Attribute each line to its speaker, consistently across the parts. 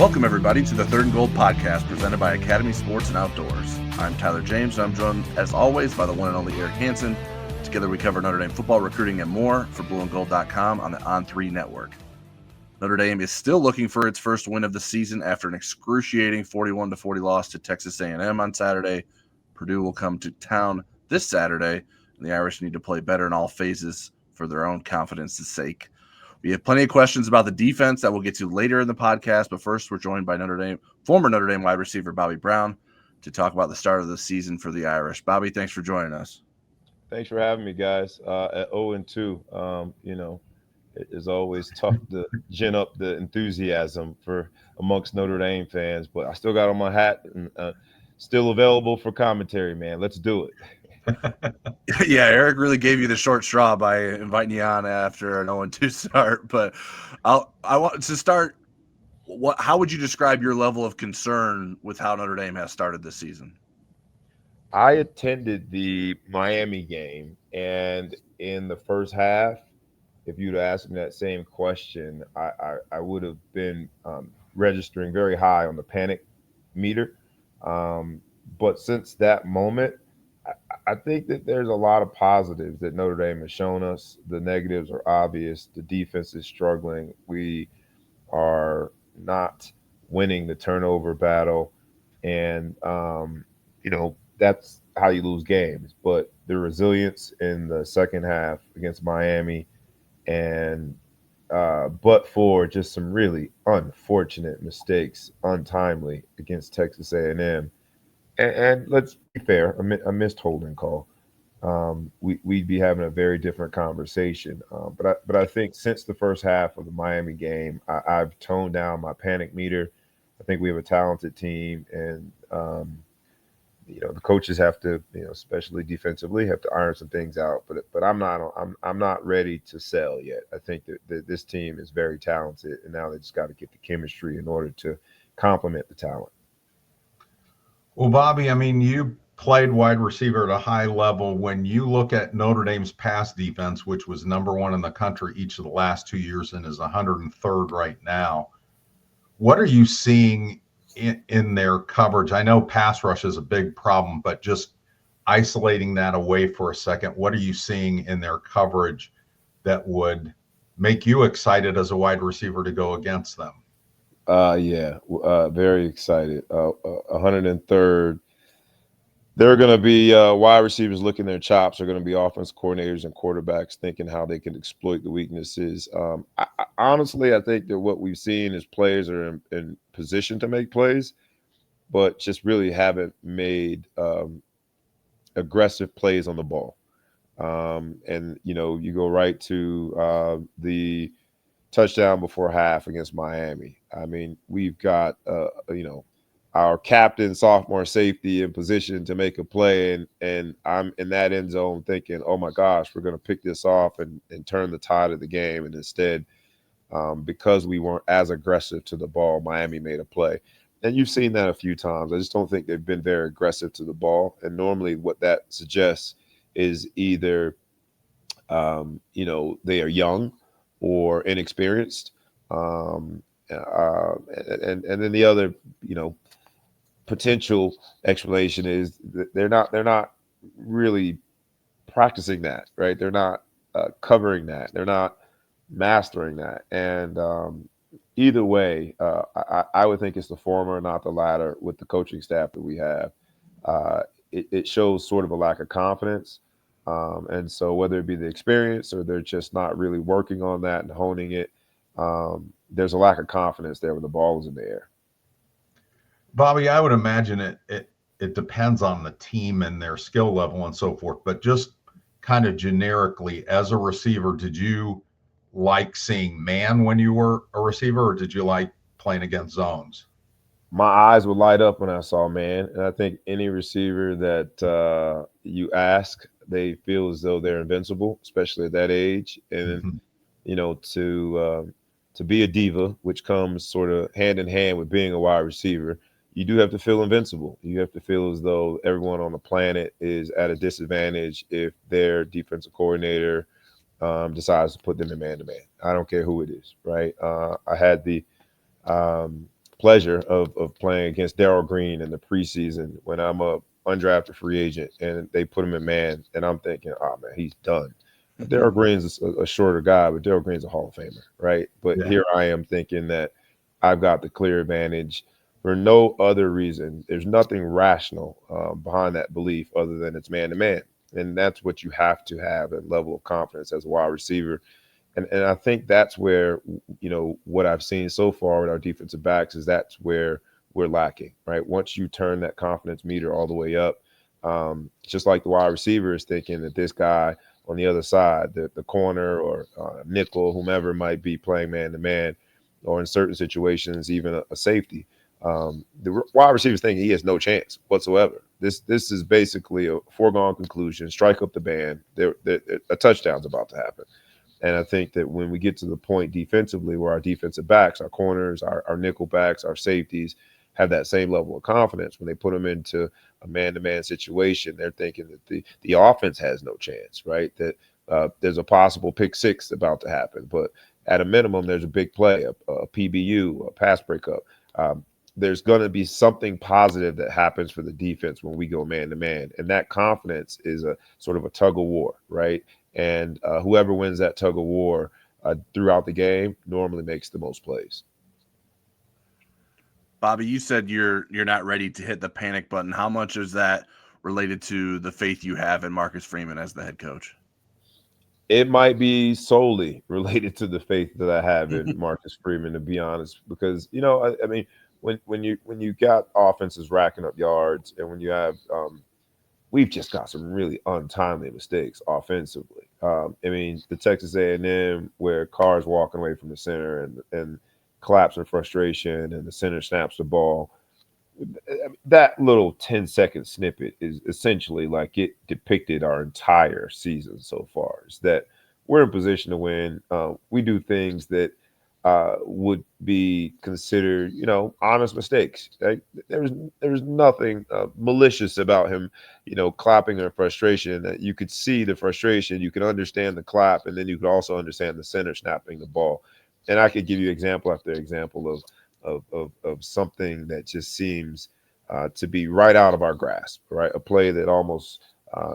Speaker 1: Welcome, everybody, to the Third and Goal podcast presented by Academy Sports and Outdoors. I'm Tyler James, and I'm joined, as always, by the one and only Eric Hansen. Together, we cover Notre Dame football, recruiting, and more for blueandgold.com on the On3 network. Notre Dame is still looking for its first win of the season after an excruciating 41-40 loss to Texas A&M on Saturday. Purdue will come to town this Saturday, and the Irish need to play better in all phases for their own confidence's sake. We have plenty of questions about the defense that we'll get to later in the podcast, but first we're joined by former Notre Dame wide receiver Bobby Brown to talk about the start of the season for the Irish. Bobby, thanks for joining us.
Speaker 2: Thanks for having me, guys. At 0-2, it is always tough to gin up the enthusiasm amongst Notre Dame fans, but I still got on my hat and still available for commentary, man. Let's do it.
Speaker 1: Yeah, Eric really gave you the short straw by inviting you on after an 0-2 start. But I want to start. How would you describe your level of concern with how Notre Dame has started this season?
Speaker 2: I attended the Miami game, and in the first half, if you'd asked me that same question, I would have been registering very high on the panic meter. But since that moment, I think that there's a lot of positives that Notre Dame has shown us. The negatives are obvious. The defense is struggling. We are not winning the turnover battle. And, that's how you lose games. But the resilience in the second half against Miami and but for just some really unfortunate mistakes, untimely against Texas A&M. And let's be fair, a missed holding call. We'd be having a very different conversation. But I think since the first half of the Miami game, I've toned down my panic meter. I think we have a talented team, and the coaches have to, especially defensively, have to iron some things out. But I'm not ready to sell yet. I think that this team is very talented, and now they just got to get the chemistry in order to complement the talent.
Speaker 3: Well, Bobby, you played wide receiver at a high level. When you look at Notre Dame's pass defense, which was number one in the country each of the last 2 years and is 103rd right now, what are you seeing in their coverage? I know pass rush is a big problem, but just isolating that away for a second, what are you seeing in their coverage that would make you excited as a wide receiver to go against them?
Speaker 2: Very excited. 103rd. There are going to be wide receivers licking their chops. There are going to be offense coordinators and quarterbacks thinking how they can exploit the weaknesses. Honestly, I think that what we've seen is players are in position to make plays, but just really haven't made aggressive plays on the ball. You go right to the touchdown before half against Miami. We've got, our captain, sophomore safety in position to make a play, and I'm in that end zone thinking, oh my gosh, we're going to pick this off and turn the tide of the game. And instead, because we weren't as aggressive to the ball, Miami made a play. And you've seen that a few times. I just don't think they've been very aggressive to the ball. And normally what that suggests is either, they are young or inexperienced. And then the other, potential explanation is that they're not really practicing that, right? They're not covering that. They're not mastering that. And either way, I would think it's the former, not the latter, with the coaching staff that we have. It shows sort of a lack of confidence. And so whether it be the experience or they're just not really working on that and honing it, there's a lack of confidence there when the ball is in the air.
Speaker 3: Bobby, I would imagine it depends on the team and their skill level and so forth, but just kind of generically, as a receiver, did you like seeing man when you were a receiver, or did you like playing against zones?
Speaker 2: My eyes would light up when I saw man, and I think any receiver that you ask, they feel as though they're invincible, especially at that age. And to be a diva, which comes sort of hand in hand with being a wide receiver, you do have to feel invincible. You have to feel as though everyone on the planet is at a disadvantage if their defensive coordinator decides to put them in man-to-man. I don't care who it is, right? I had the pleasure of playing against Darrell Green in the preseason when I'm a undrafted free agent and they put him in man, and I'm thinking, oh man, he's done. Darrell Green's a shorter guy, but Darrell Green's a Hall of Famer, right? But here I am thinking that I've got the clear advantage for no other reason. There's nothing rational behind that belief other than it's man to man, and that's what you have to have, a level of confidence as a wide receiver. And I think that's where, what I've seen so far with our defensive backs is that's where we're lacking, right? Once you turn that confidence meter all the way up, just like the wide receiver is thinking that this guy on the other side, the corner or nickel, whomever might be playing man-to-man, or in certain situations, even a safety, the wide receiver is thinking he has no chance whatsoever. This is basically a foregone conclusion. Strike up the band. A touchdown's about to happen. And I think that when we get to the point defensively where our defensive backs, our corners, our nickel backs, our safeties have that same level of confidence, when they put them into a man-to-man situation, they're thinking that the offense has no chance, right? That there's a possible pick six about to happen. But at a minimum, there's a big play, a PBU, a pass breakup. There's going to be something positive that happens for the defense when we go man-to-man. And that confidence is a sort of a tug of war, right? And whoever wins that tug of war throughout the game normally makes the most plays.
Speaker 1: Bobby, you said you're not ready to hit the panic button. How much is that related to the faith you have in Marcus Freeman as the head coach?
Speaker 2: It might be solely related to the faith that I have in Marcus Freeman, to be honest, because I mean, when you got offenses racking up yards, and when you have we've just got some really untimely mistakes offensively. I mean, the Texas A&M where Carr's walking away from the center and collapse in frustration, and the center snaps the ball. That little 10-second snippet is essentially like it depicted our entire season so far. Is that we're in position to win. We do things that would be considered, honest mistakes. Right? There's nothing malicious about him, clapping in frustration. That you could see the frustration, you can understand the clap, and then you could also understand the center snapping the ball. And I could give you example after example of something that just seems to be right out of our grasp, right? A play that almost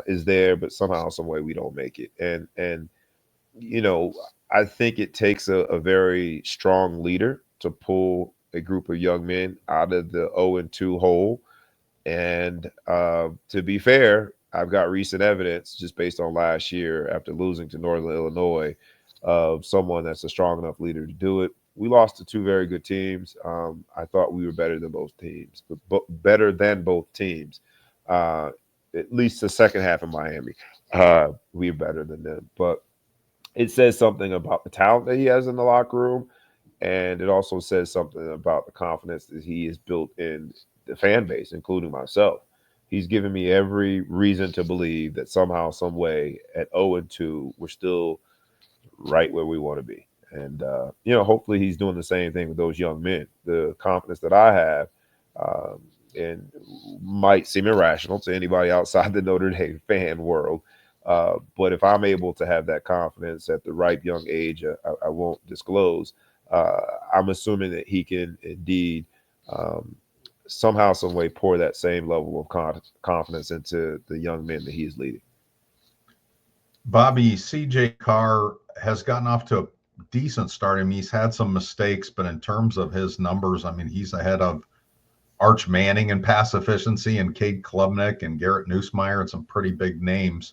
Speaker 2: is there, but somehow, some way we don't make it. And I think it takes a very strong leader to pull a group of young men out of the 0-2 hole. And to be fair, I've got recent evidence just based on last year after losing to Northern Illinois of someone that's a strong enough leader to do it. We lost to two very good teams. I thought we were better than both teams, but better than both teams. At least the second half of Miami, we were better than them. But it says something about the talent that he has in the locker room, and it also says something about the confidence that he has built in the fan base, including myself. He's given me every reason to believe that somehow, some way, at 0-2, we're still right where we want to be. And, hopefully he's doing the same thing with those young men. The confidence that I have and might seem irrational to anybody outside the Notre Dame fan world. But if I'm able to have that confidence at the ripe young age, I won't disclose. I'm assuming that he can indeed somehow, some way pour that same level of confidence into the young men that he is leading.
Speaker 3: Bobby, CJ Carr has gotten off to a decent start. I mean, he's had some mistakes, but in terms of his numbers, I mean, he's ahead of Arch Manning in pass efficiency and Cade Klubnik and Garrett Nussmeier and some pretty big names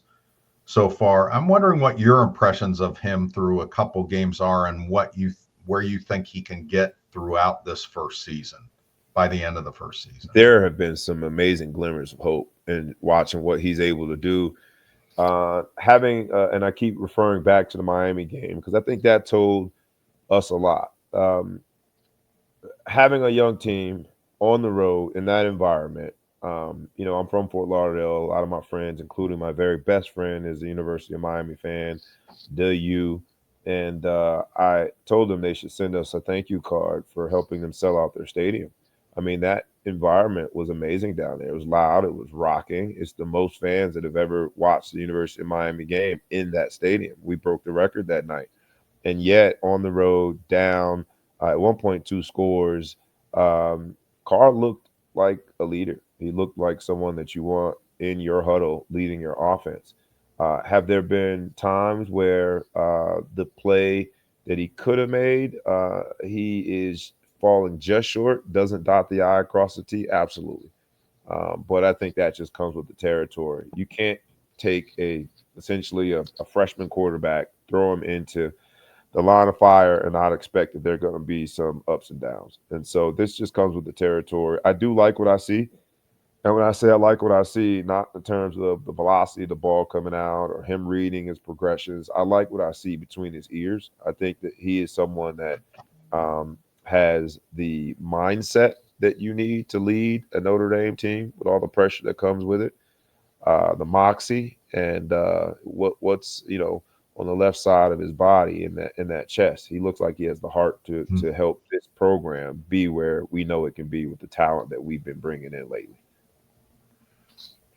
Speaker 3: so far. I'm wondering what your impressions of him through a couple games are, and where you think he can get throughout this first season, by the end of the first season.
Speaker 2: There have been some amazing glimmers of hope in watching what he's able to do. And I keep referring back to the Miami game because I think that told us a lot. Having a young team on the road in that environment, I'm from Fort Lauderdale. A lot of my friends, including my very best friend, is a University of Miami fan, the U. And I told them they should send us a thank you card for helping them sell out their stadium. I mean, that environment was amazing down there. It was loud. It was rocking. It's the most fans that have ever watched the University of Miami game in that stadium. We broke the record that night. And yet on the road, down at 1.2 scores, Carr looked like a leader. He looked like someone that you want in your huddle leading your offense. Have there been times where the play that he could have made, he is falling just short, doesn't dot the I across the T? Absolutely. But I think that just comes with the territory. You can't take essentially a freshman quarterback, throw him into the line of fire, and not expect that there are going to be some ups and downs. And so this just comes with the territory. I do like what I see. And when I say I like what I see, not in terms of the velocity of the ball coming out or him reading his progressions, I like what I see between his ears. I think that he is someone that has the mindset that you need to lead a Notre Dame team with all the pressure that comes with it, the moxie, and what's on the left side of his body in that chest. He looks like he has the heart to help this program be where we know it can be with the talent that we've been bringing in lately.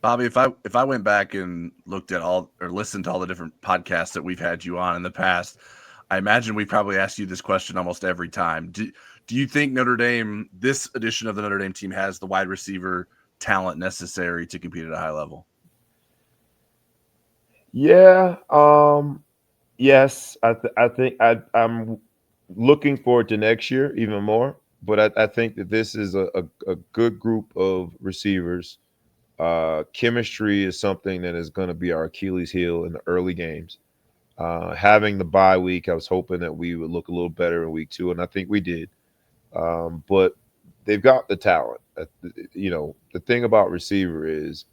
Speaker 1: Bobby, if I went back and looked at all or listened to all the different podcasts that we've had you on in the past, I imagine we probably asked you this question almost every time. Do you think Notre Dame, this edition of the Notre Dame team, has the wide receiver talent necessary to compete at a high level?
Speaker 2: Yeah. Yes. I think I'm looking forward to next year even more. But I think that this is a good group of receivers. Chemistry is something that is going to be our Achilles heel in the early games. Having the bye week, I was hoping that we would look a little better in week 2, and I think we did. But they've got the talent. The thing about receiver is,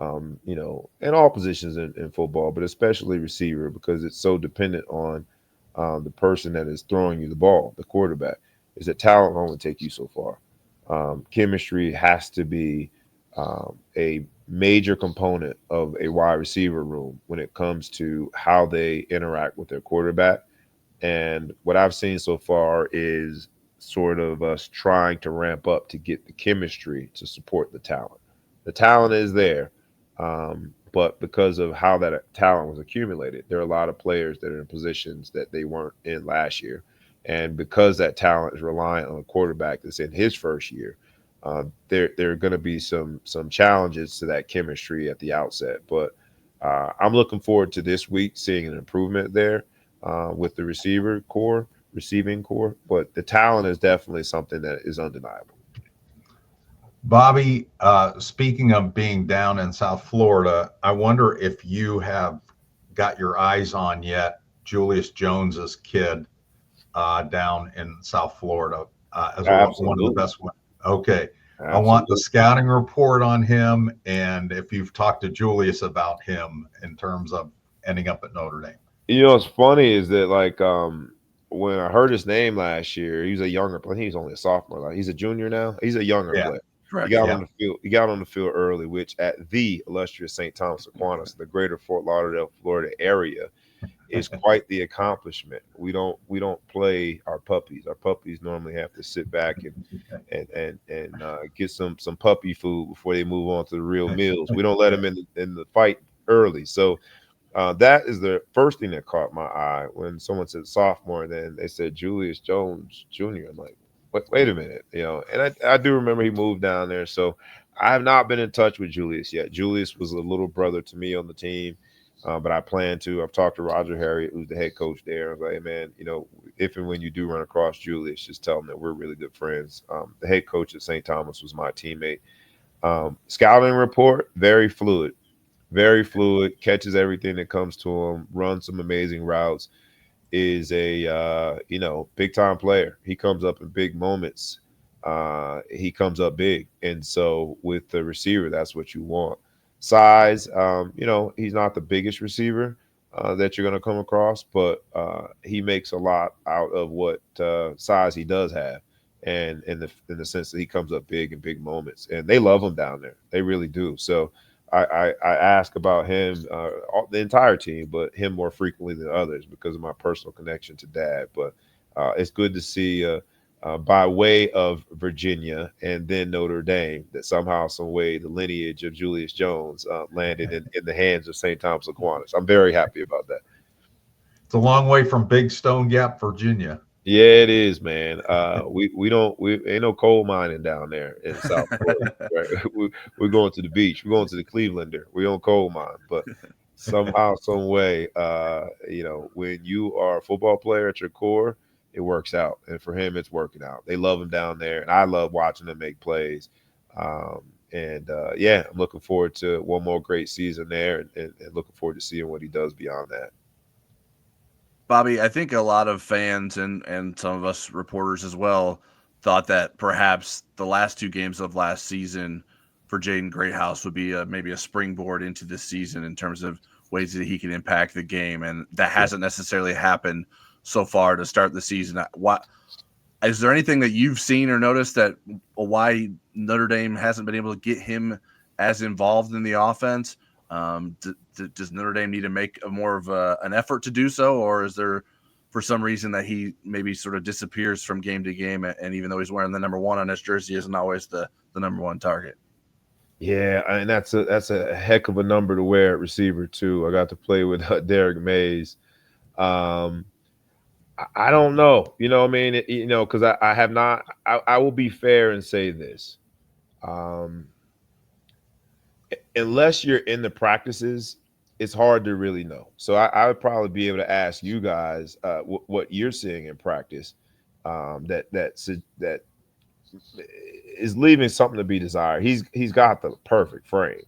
Speaker 2: in all positions in football, but especially receiver, because it's so dependent on the person that is throwing you the ball, the quarterback, is that talent will only take you so far. Chemistry has to be a major component of a wide receiver room when it comes to how they interact with their quarterback. And what I've seen so far is sort of us trying to ramp up to get the chemistry to support the talent. The talent is there, but because of how that talent was accumulated, there are a lot of players that are in positions that they weren't in last year. And because that talent is reliant on a quarterback that's in his first year, there are going to be some challenges to that chemistry at the outset. But I'm looking forward to this week seeing an improvement there with the receiving core. But the talent is definitely something that is undeniable.
Speaker 3: Bobby, speaking of being down in South Florida, I wonder if you have got your eyes on yet Julius Jones's kid down in South Florida as one of the best ones. Okay. Absolutely. I want the scouting report on him, and if you've talked to Julius about him in terms of ending up at Notre Dame.
Speaker 2: What's funny is that when I heard his name last year, he was a younger player. He's only a sophomore. He's a junior now. He's a younger player.
Speaker 1: Correct.
Speaker 2: He got on the field. He got on the field early, which at the illustrious St. Thomas Aquinas, the greater Fort Lauderdale, Florida area, is quite the accomplishment. We don't play our puppies. Our puppies normally have to sit back and get some puppy food before they move on to the real meals. We don't let them in the fight early. So that is the first thing that caught my eye when someone said sophomore, and then they said Julius Jones Jr. I'm like, wait a minute, and I do remember he moved down there. So I have not been in touch with Julius yet. Julius was a little brother to me on the team. But I plan to. I've talked to Roger Harriet, who's the head coach there. I was like, hey, man, if and when you do run across Julius, just tell him that we're really good friends. The head coach at St. Thomas was my teammate. Scouting report, very fluid, catches everything that comes to him, runs some amazing routes, is a, big time player. He comes up in big moments. He comes up big. And so with the receiver, that's what you want. Size, he's not the biggest receiver that you're going to come across, but he makes a lot out of what size he does have, and in the sense that he comes up big in big moments, and they love him down there. They really do. So I ask about him, the entire team, but him more frequently than others because of my personal connection to Dad. But it's good to see. By way of Virginia and then Notre Dame, that somehow, some way, the lineage of Julius Jones landed in the hands of St. Thomas Aquinas. I'm very happy about that.
Speaker 3: It's a long way from Big Stone Gap, Virginia.
Speaker 2: Yeah, it is, man. We ain't no coal mining down there in South Florida. Right? We're going to the beach. We're going to the Clevelander. We don't coal mine, but somehow, some way, when you are a football player at your core, it works out, and for him, it's working out. They love him down there, and I love watching him make plays. I'm looking forward to one more great season there, and looking forward to seeing what he does beyond that.
Speaker 1: Bobby, I think a lot of fans and some of us reporters as well thought that perhaps the last two games of last season for Jaden Greathouse would be maybe a springboard into this season in terms of ways that he can impact the game, and that hasn't necessarily happened so far to start the season. What is there anything that you've seen or noticed that why Notre Dame hasn't been able to get him as involved in the offense? Does Notre Dame need to make more of an effort to do so, or is there for some reason that he maybe sort of disappears from game to game, and even though he's wearing the number 1 on his jersey, isn't always the number 1 target?
Speaker 2: Yeah, and that's a heck of a number to wear at receiver too. I got to play with Derek Mays. I don't know, what I mean, because I have not. I will be fair and say this. Unless you're in the practices, it's hard to really know. So I would probably be able to ask you guys what you're seeing in practice that is leaving something to be desired. He's got the perfect frame,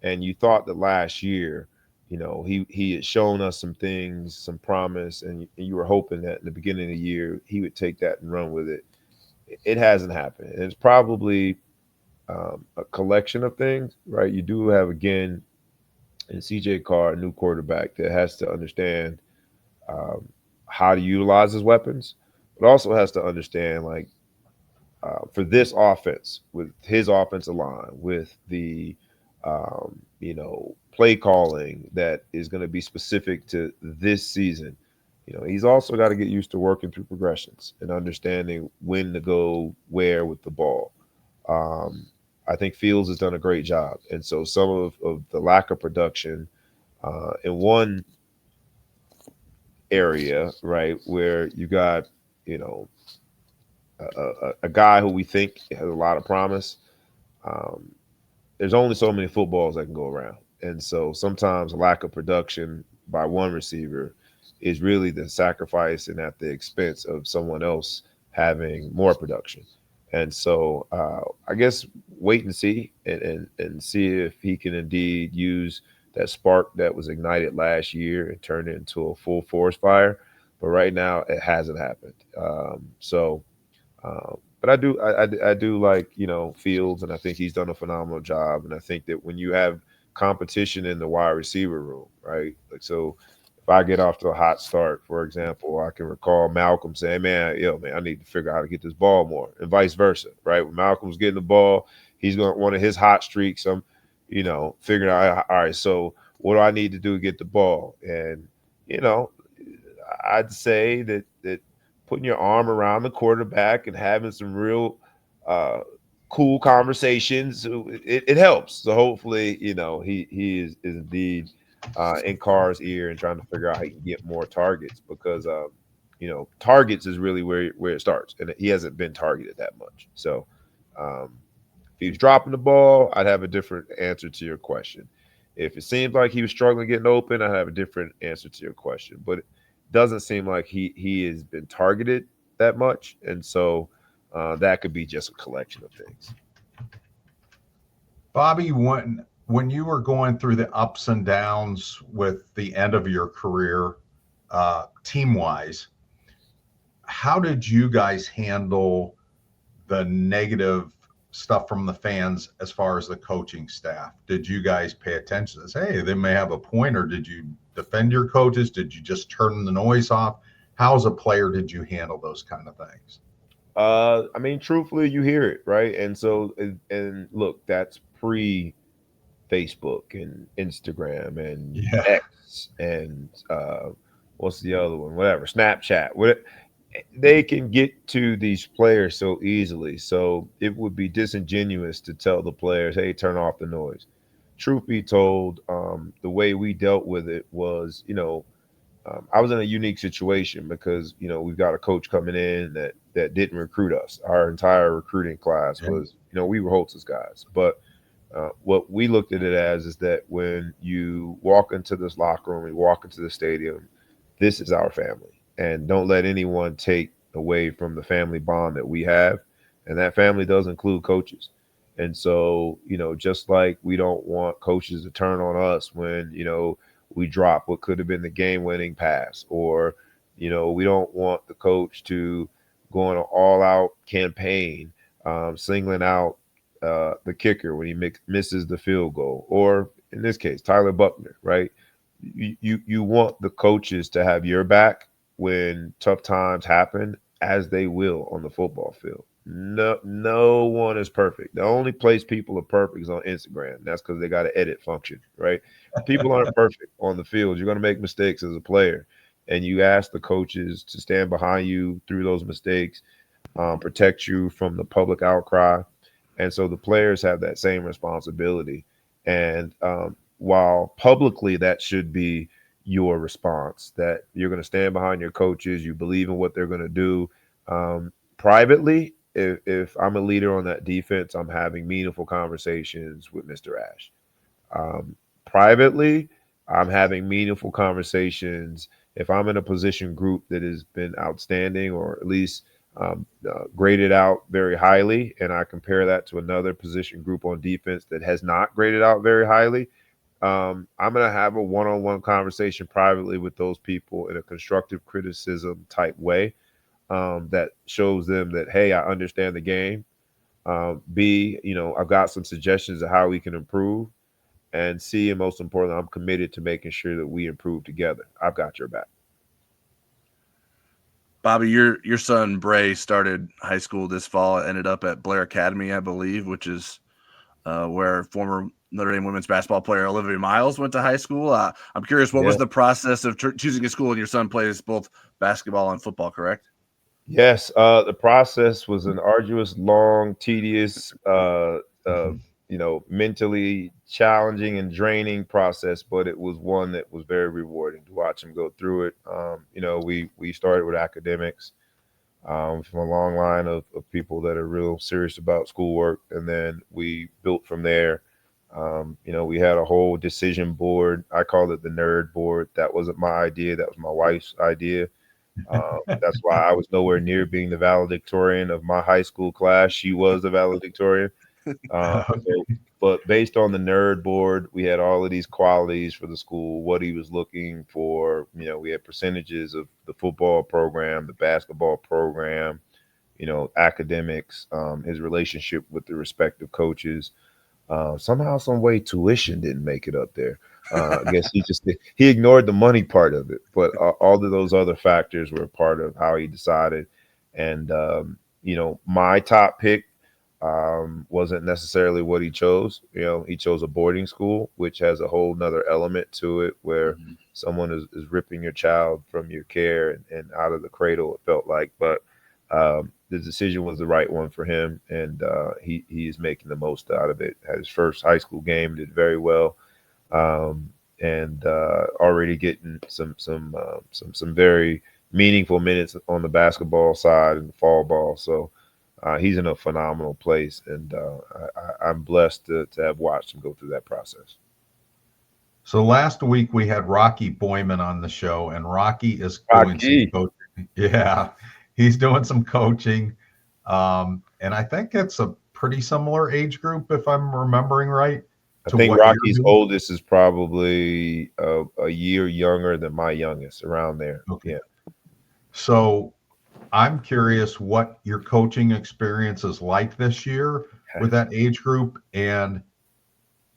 Speaker 2: and you thought that last year, he had shown us some things, some promise, and you were hoping that in the beginning of the year he would take that and run with it. It hasn't happened, and it's probably a collection of things, right? You do have again in CJ Carr, a new quarterback that has to understand how to utilize his weapons, but also has to understand for this offense, with his offensive line, with the play calling that is going to be specific to this season. He's also got to get used to working through progressions and understanding when to go where with the ball. I think Fields has done a great job, and so some of the lack of production in one area, right, where you got a guy who we think has a lot of promise. Um, there's only so many footballs that can go around. And so sometimes a lack of production by one receiver is really the sacrifice and at the expense of someone else having more production. And so I guess wait and see and see if he can indeed use that spark that was ignited last year and turn it into a full forest fire. But right now it hasn't happened. But I do like Fields, and I think he's done a phenomenal job. And I think that when you have competition in the wide receiver room, right? Like so, if I get off to a hot start, for example, I can recall Malcolm saying, "Man, I need to figure out how to get this ball more," and vice versa, right? When Malcolm's getting the ball, he's going one of his hot streaks. I'm, figuring out, all right, so what do I need to do to get the ball? And I'd say that putting your arm around the quarterback and having some real cool conversations, it helps. So hopefully, he is indeed in Carr's ear and trying to figure out how he can get more targets because targets is really where it starts, and he hasn't been targeted that much. So if he was dropping the ball, I'd have a different answer to your question. If it seems like he was struggling getting open, I'd have a different answer to your question. But doesn't seem like he has been targeted that much, and so that could be just a collection of things.
Speaker 3: Bobby, when you were going through the ups and downs with the end of your career, team wise, how did you guys handle the negative stuff from the fans as far as the coaching staff? Did you guys pay attention to say, hey, they may have a point, or did you defend your coaches? Did you just turn the noise off? How as a player did you handle those kind of things?
Speaker 2: I mean, truthfully, you hear it, right? And so, and look, that's pre Facebook and Instagram and X and what's the other one? Whatever, Snapchat. They can get to these players so easily. So it would be disingenuous to tell the players, hey, turn off the noise. Truth be told, the way we dealt with it was, I was in a unique situation because, we've got a coach coming in that didn't recruit us. Our entire recruiting class was, we were Holtz's guys. But what we looked at it as is that when you walk into this locker room, you walk into the stadium, this is our family. And don't let anyone take away from the family bond that we have. And that family does include coaches. And so, just like we don't want coaches to turn on us when, we drop what could have been the game-winning pass, or, we don't want the coach to go on an all-out campaign, singling out the kicker when he misses the field goal, or in this case, Tyler Buckner, right? You want the coaches to have your back when tough times happen, as they will on the football field. No one is perfect. The only place people are perfect is on Instagram. That's because they got an edit function, right? People aren't perfect on the field. You're going to make mistakes as a player, and you ask the coaches to stand behind you through those mistakes, protect you from the public outcry. And so the players have that same responsibility. And while publicly that should be your response, that you're going to stand behind your coaches, you believe in what they're going to do. Privately, if I'm a leader on that defense, I'm having meaningful conversations with Mr. Ash. Privately, I'm having meaningful conversations if I'm in a position group that has been outstanding, or at least graded out very highly, and I compare that to another position group on defense that has not graded out very highly. I'm going to have a one-on-one conversation privately with those people in a constructive criticism type way, that shows them that, hey, I understand the game. B, I've got some suggestions of how we can improve. And C, and most importantly, I'm committed to making sure that we improve together. I've got your back.
Speaker 1: Bobby, your son Bray started high school this fall, ended up at Blair Academy, I believe, which is where former Notre Dame women's basketball player Olivia Miles went to high school. I'm curious, what was the process of choosing a school? And your son plays both basketball and football, correct?
Speaker 2: Yes, the process was an arduous, long, tedious, mentally challenging and draining process, but it was one that was very rewarding to watch him go through it. We started with academics, from a long line of people that are real serious about schoolwork, and then we built from there. We had a whole decision board. I called it the nerd board. That wasn't my idea. That was my wife's idea. That's why I was nowhere near being the valedictorian of my high school class. She was the valedictorian. But based on the nerd board, we had all of these qualities for the school, what he was looking for. We had percentages of the football program, the basketball program, academics, his relationship with the respective coaches. Somehow, some way, tuition didn't make it up there. I guess he ignored the money part of it, but all of those other factors were a part of how he decided. And my top pick wasn't necessarily what he chose. He chose a boarding school, which has a whole nother element to it, where someone is ripping your child from your care and out of the cradle, it felt like. But the decision was the right one for him, and he is making the most out of it. Had his first high school game, did very well, and already getting some very meaningful minutes on the basketball side and the fall ball. So he's in a phenomenal place, and I'm blessed to have watched him go through that process.
Speaker 3: So last week we had Rocky Boyman on the show, and Rocky is doing some coaching. Yeah, he's doing some coaching. And I think it's a pretty similar age group, if I'm remembering right.
Speaker 2: I think Rocky's oldest is probably a year younger than my youngest, around there.
Speaker 3: Okay.
Speaker 2: Yeah.
Speaker 3: So I'm curious what your coaching experience is like this year with that age group, and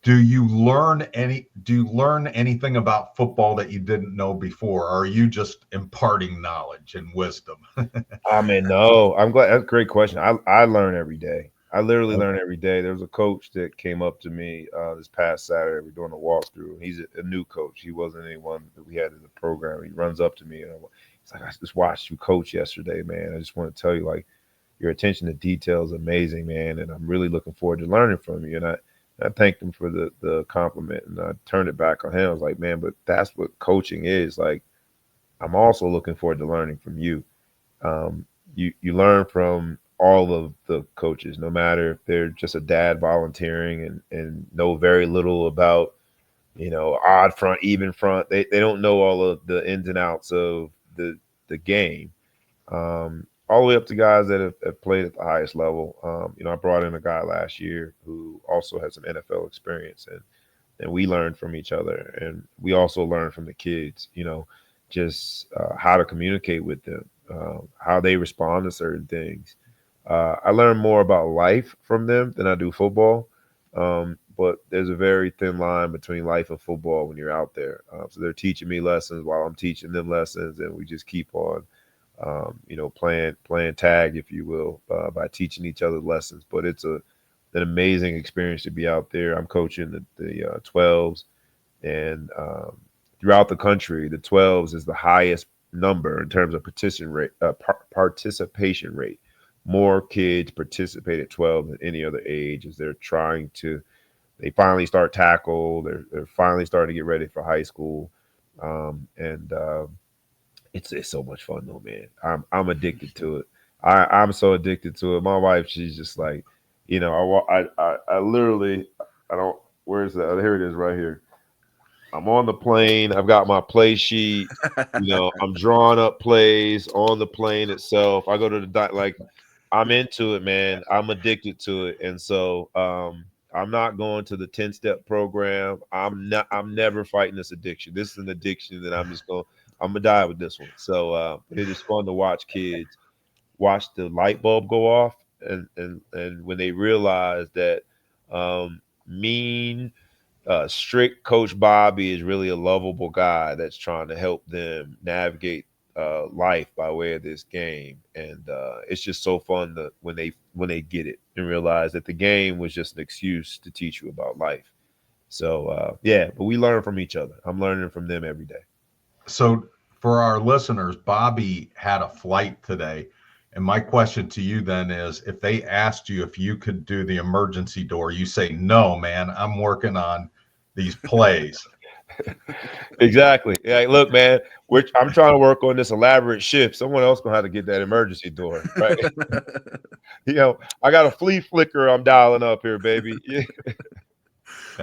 Speaker 3: do you learn anything about football that you didn't know before? Or are you just imparting knowledge and wisdom?
Speaker 2: No, I'm glad. That's a great question. I learn every day. I literally learn every day. There was a coach that came up to me this past Saturday. We're doing a walkthrough. He's a new coach. He wasn't anyone that we had in the program. He runs up to me and he's like, I just watched you coach yesterday, man. I just want to tell you, like, your attention to detail is amazing, man. And I'm really looking forward to learning from you. And I thanked him for the compliment, and I turned it back on him. I was like, man, but that's what coaching is. Like, I'm also looking forward to learning from you. You learn from all of the coaches, no matter if they're just a dad volunteering and know very little about, odd front, even front. They don't know all of the ins and outs of the game. All the way up to guys that have played at the highest level. I brought in a guy last year who also has some NFL experience, and we learned from each other, and we also learned from the kids. Just how to communicate with them, how they respond to certain things. I learn more about life from them than I do football. But there's a very thin line between life and football when you're out there. So they're teaching me lessons while I'm teaching them lessons, and we just keep on, playing tag, if you will, by teaching each other lessons. But it's an amazing experience to be out there. I'm coaching the 12s, and throughout the country, the 12s is the highest number in terms of participation rate. More kids participate at 12 than any other age as they finally start tackle. They're finally starting to get ready for high school. And it's so much fun though, man. I'm addicted to it. I'm so addicted to it. My wife, she's just like, I literally, I don't, where's that? Here it is right here. I'm on the plane. I've got my play sheet. I'm drawing up plays on the plane itself. I go to like, I'm into it, man. I'm addicted to it. And so I'm not going to the 10-step program. I'm never fighting this addiction. This is an addiction that I'm gonna die with this one. So it is fun to watch kids watch the light bulb go off, and when they realize that mean strict Coach Bobby is really a lovable guy that's trying to help them navigate life by way of this game. And it's just so fun when they get it and realize that the game was just an excuse to teach you about life. So but we learn from each other. I'm learning from them every day.
Speaker 3: So for our listeners, Bobby had a flight today. And my question to you then is, if they asked you if you could do the emergency door, you say, no, man, I'm working on these plays.
Speaker 2: Exactly. Yeah, look, man, I'm trying to work on this elaborate shift. Someone else gonna have to get that emergency door, right? I got a flea flicker I'm dialing up here, baby. Yeah.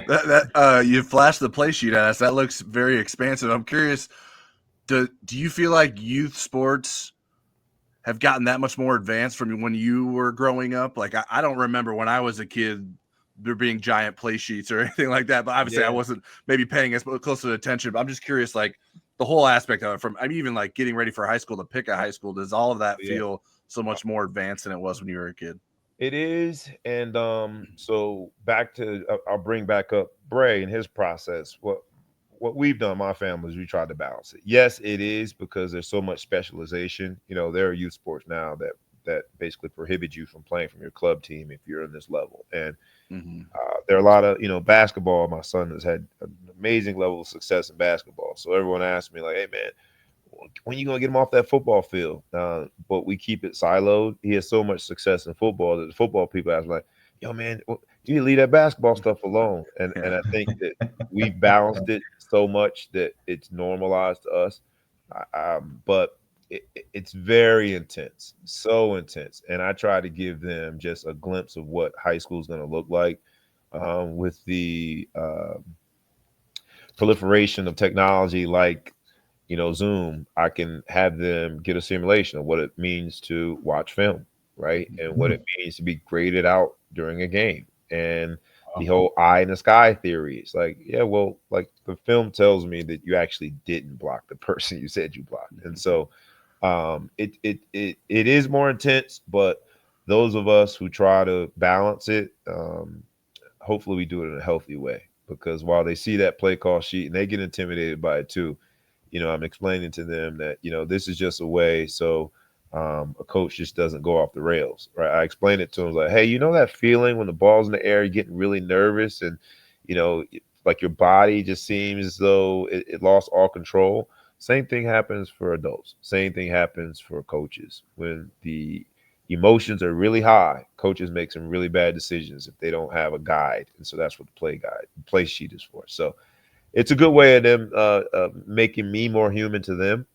Speaker 1: That you flashed the play sheet at us. That looks very expansive. I'm curious, do you feel like youth sports have gotten that much more advanced from when you were growing up? Like, I don't remember when I was a kid there being giant play sheets or anything like that. But obviously, I wasn't maybe paying as close attention. But I'm just curious, like the whole aspect of it. I'm even like getting ready for high school to pick a high school. Does all of that feel so much more advanced than it was when you were a kid?
Speaker 2: It is, and so I'll bring back up Bray and his process. What we've done, my family, is we tried to balance it. Yes, it is because there's so much specialization. There are youth sports now that basically prohibit you from playing from your club team if you're in this level. And there are a lot of, basketball. My son has had an amazing level of success in basketball. So everyone asks me like, hey, man, when you going to get him off that football field? But we keep it siloed. He has so much success in football that the football people ask like, yo, man, you need to leave that basketball stuff alone. And I think that we've balanced it so much that it's normalized to us. But it's very intense, so intense. And I try to give them just a glimpse of what high school is going to look like with the proliferation of technology like Zoom. I can have them get a simulation of what it means to watch film, right? And what it means to be graded out during a game. And the whole eye in the sky theory. It's like, yeah, well, like the film tells me that you actually didn't block the person you said you blocked. And so it is more intense, but those of us who try to balance it, hopefully we do it in a healthy way. Because while they see that play call sheet and they get intimidated by it too, I'm explaining to them that, this is just a way so a coach just doesn't go off the rails, right? I explain it to them like, hey, that feeling when the ball's in the air, you're getting really nervous and, like your body just seems as though it lost all control. Same thing happens for adults. Same thing happens for coaches. When the emotions are really high, coaches make some really bad decisions if they don't have a guide. And so that's what the play sheet is for. So it's a good way of them making me more human to them.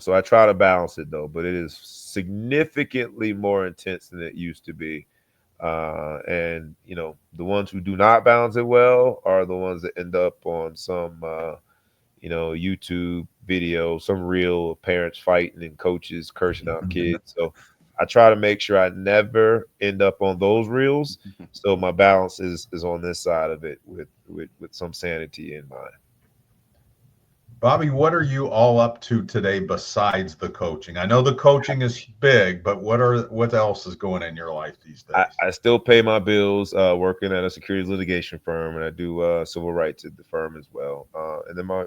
Speaker 2: So I try to balance it though, but it is significantly more intense than it used to be. And the ones who do not balance it well are the ones that end up on some YouTube video, some real parents fighting and coaches cursing out kids. So I try to make sure I never end up on those reels. So my balance is on this side of it with some sanity in mind.
Speaker 3: Bobby, what are you all up to today besides the coaching? I know the coaching is big, but what else is going in your life these days?
Speaker 2: I still pay my bills working at a securities litigation firm, and I do civil rights at the firm as well. And then my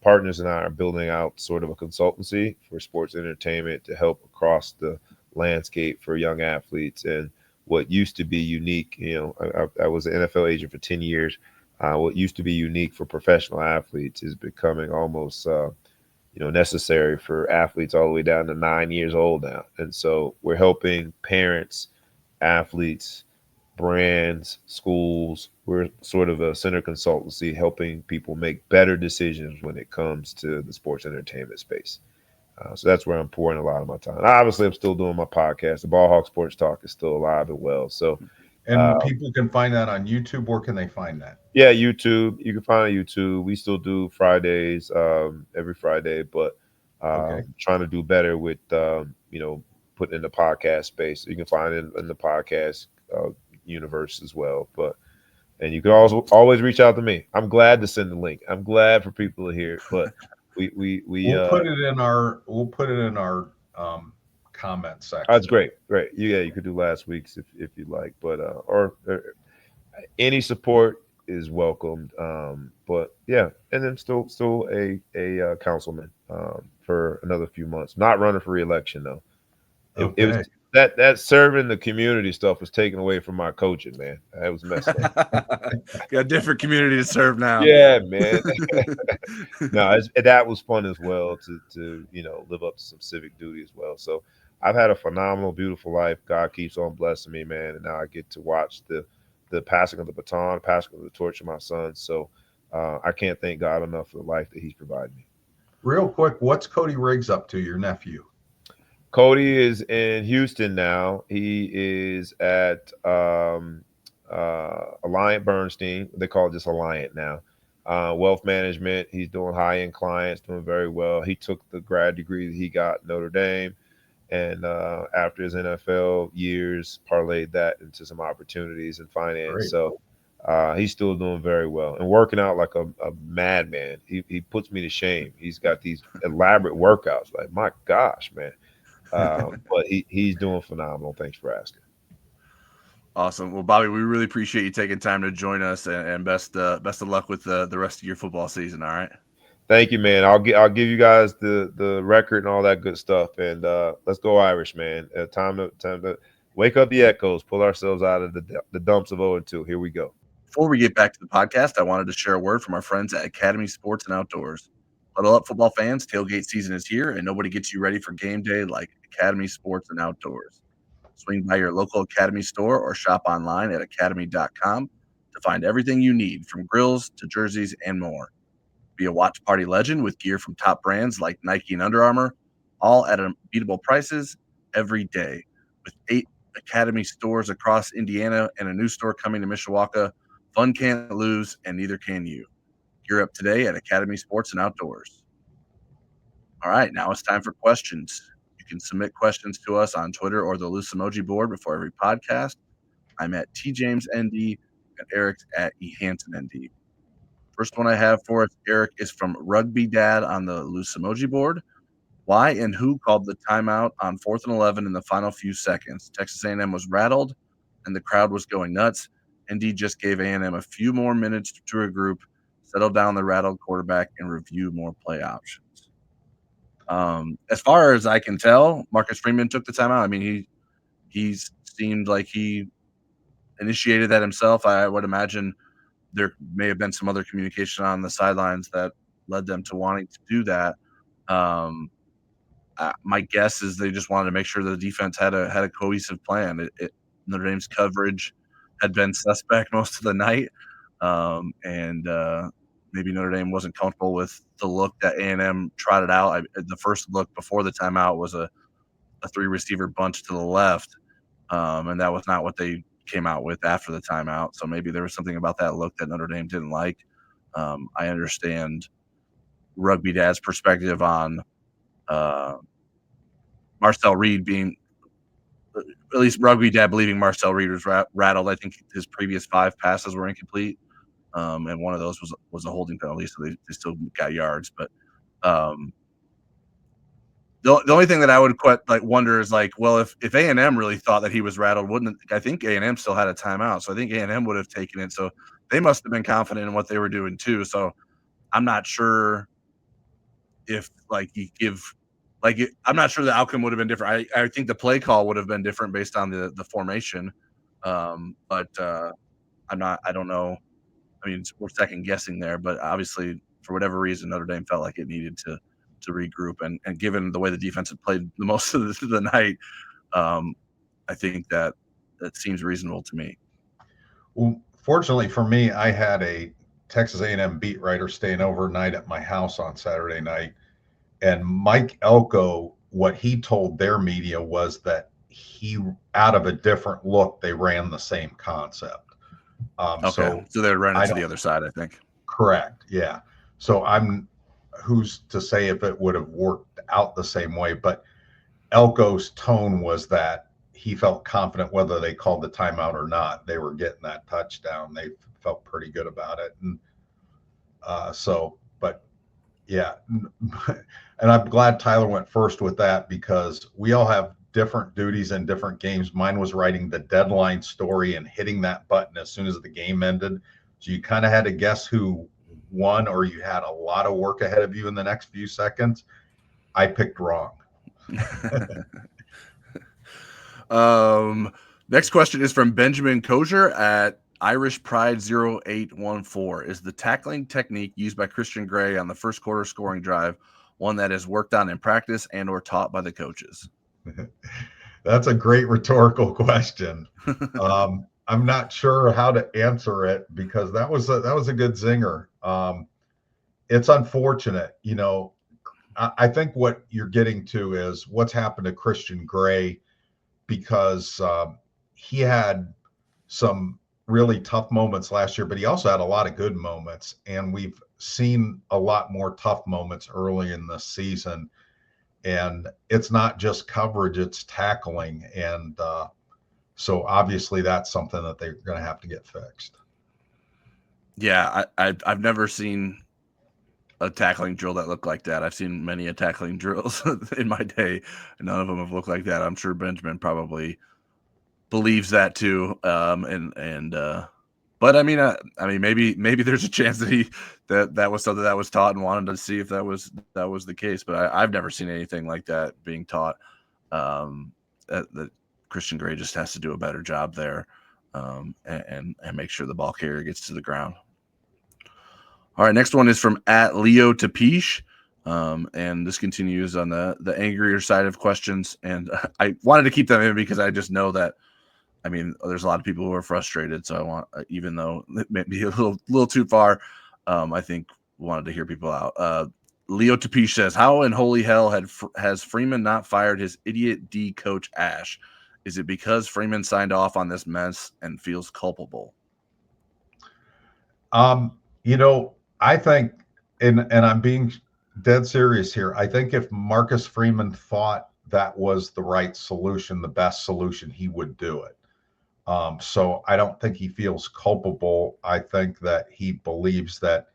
Speaker 2: partners and I are building out sort of a consultancy for sports entertainment to help across the landscape for young athletes. And what used to be unique, I was an NFL agent for 10 years. What used to be unique for professional athletes is becoming almost necessary for athletes all the way down to 9 years old now. And so we're helping parents, athletes, brands, schools. We're sort of a center consultancy helping people make better decisions when it comes to the sports entertainment space. So that's where I'm pouring a lot of my time. Obviously, I'm still doing my podcast. The Ball Hawk Sports Talk is still alive and well. So,
Speaker 3: and people can find that on YouTube. Where can they find that?
Speaker 2: Yeah, YouTube. You can find it on YouTube. We still do Fridays, every Friday, but trying to do better with putting in the podcast space. You can find it in the podcast universe as well. And you can also always reach out to me. I'm glad to send the link. I'm glad for people to hear it. But
Speaker 3: we'll put it in our comment section.
Speaker 2: That's great. You could do last week's if you'd like, but or any support is welcomed. But yeah, and then still a councilman for another few months. Not running for re-election though. It was that serving the community stuff was taken away from my coaching, man. That was messed up.
Speaker 1: Got a different community to serve now.
Speaker 2: Yeah, man. No, that was fun as well to live up to some civic duty as well. So I've had a phenomenal, beautiful life. God keeps on blessing me, man, and now I get to watch the passing of the baton, passing of the torch of my son. So I can't thank God enough for the life that He's provided me.
Speaker 3: Real quick, what's Cody Riggs up to? Your nephew?
Speaker 2: Cody is in Houston now. He is at Alliant Bernstein. They call it just Alliant now. Wealth management. He's doing high-end clients, doing very well. He took the grad degree that he got at Notre Dame, and after his NFL years, parlayed that into some opportunities in finance. Great. So he's still doing very well and working out like a madman. He puts me to shame. He's got these elaborate workouts. Like, my gosh, man. But he's doing phenomenal. Thanks for asking.
Speaker 1: Awesome. Well, Bobby, we really appreciate you taking time to join us, and best of luck with the rest of your football season. All right.
Speaker 2: Thank you, man. I'll give you guys the record and all that good stuff, and let's go Irish, man. Time to wake up the echoes, pull ourselves out of the dumps of 0-2. Here we go.
Speaker 1: Before we get back to the podcast, I wanted to share a word from our friends at Academy Sports and Outdoors. Huddle up, football fans. Tailgate season is here, and nobody gets you ready for game day like Academy Sports and Outdoors. Swing by your local Academy store or shop online at academy.com to find everything you need, from grills to jerseys and more. Be a watch party legend with gear from top brands like Nike and Under Armour, all at unbeatable prices every day. With 8 Academy stores across Indiana and a new store coming to Mishawaka, fun can't lose, and neither can you. Gear up today at Academy Sports and Outdoors. All right, now it's time for questions. You can submit questions to us on Twitter or the Loose Emoji board before every podcast. I'm at TJamesND, and Eric's at EHansonND. First one I have for us, Eric, is from Rugby Dad on the Loose Emoji board. Why and who called the timeout on 4th and 11 in the final few seconds? Texas A&M was rattled, and the crowd was going nuts. ND just gave A&M a few more minutes to regroup, settle down the rattled quarterback, and review more play options. As far as I can tell, Marcus Freeman took the timeout. I mean, he seemed like he initiated that himself. I would imagine there may have been some other communication on the sidelines that led them to wanting to do that. My guess is they just wanted to make sure the defense had a cohesive plan. Notre Dame's coverage had been suspect most of the night, and maybe Notre Dame wasn't comfortable with the look that A&M trotted out. The first look before the timeout was a 3-receiver bunch to the left, and that was not what they came out with after the timeout. So maybe there was something about that look that Notre Dame didn't like. I understand Rugby Dad's perspective on Marcel Reed being – at least Rugby Dad believing Marcel Reed was rattled. I think his previous 5 passes were incomplete, and one of those was a holding penalty, so they still got yards. But the only thing that I would wonder is well, if A&M really thought that he was rattled, I think A&M still had a timeout, so I think A&M would have taken it. So they must have been confident in what they were doing too. So I'm not sure if I'm not sure the outcome would have been different. I think the play call would have been different based on the formation, but I don't know. I mean, we're second guessing there, but obviously for whatever reason, Notre Dame felt like it needed to regroup, and given the way the defense had played the most of the night, I think that seems reasonable to me.
Speaker 3: Well, fortunately for me, I had a Texas A&M beat writer staying overnight at my house on Saturday night, and Mike Elko, what he told their media was that out of a different look, they ran the same concept.
Speaker 1: So they ran it to the other side, I think.
Speaker 3: Correct. Yeah. So who's to say if it would have worked out the same way, but Elko's tone was that he felt confident whether they called the timeout or not, they were getting that touchdown. They felt pretty good about it. And but yeah. And I'm glad Tyler went first with that, because we all have different duties in different games. Mine was writing the deadline story and hitting that button as soon as the game ended. So you kind of had to guess who won, or you had a lot of work ahead of you in the next few seconds. I picked wrong.
Speaker 1: Next question is from Benjamin Kozier at Irish Pride 0814. Is the tackling technique used by Christian Gray on the first quarter scoring drive one that is worked on in practice and or taught by the coaches?
Speaker 3: That's a great rhetorical question. I'm not sure how to answer it, because that was a good zinger. It's unfortunate, I think what you're getting to is what's happened to Christian Gray, because he had some really tough moments last year, but he also had a lot of good moments, and we've seen a lot more tough moments early in the season. And it's not just coverage, it's tackling. And so obviously that's something that they're going to have to get fixed.
Speaker 1: Yeah, I've never seen a tackling drill that looked like that. I've seen many tackling drills in my day, and none of them have looked like that. I'm sure Benjamin probably believes that too. But I mean, maybe there's a chance that that was something that was taught, and wanted to see if that was the case. But I've never seen anything like that being taught. That Christian Gray just has to do a better job there, and make sure the ball carrier gets to the ground. All right, next one is from at Leo Tapish, and this continues on the angrier side of questions. And I wanted to keep them in because I just know that, I mean, there's a lot of people who are frustrated. So I want, even though it may be a little too far, I think wanted to hear people out. Leo Tapish says, how in holy hell has Freeman not fired his idiot D coach Ash? Is it because Freeman signed off on this mess and feels culpable?
Speaker 3: I think, and I'm being dead serious here, I think if Marcus Freeman thought that was the right solution, the best solution, he would do it. So I don't think he feels culpable. I think that he believes that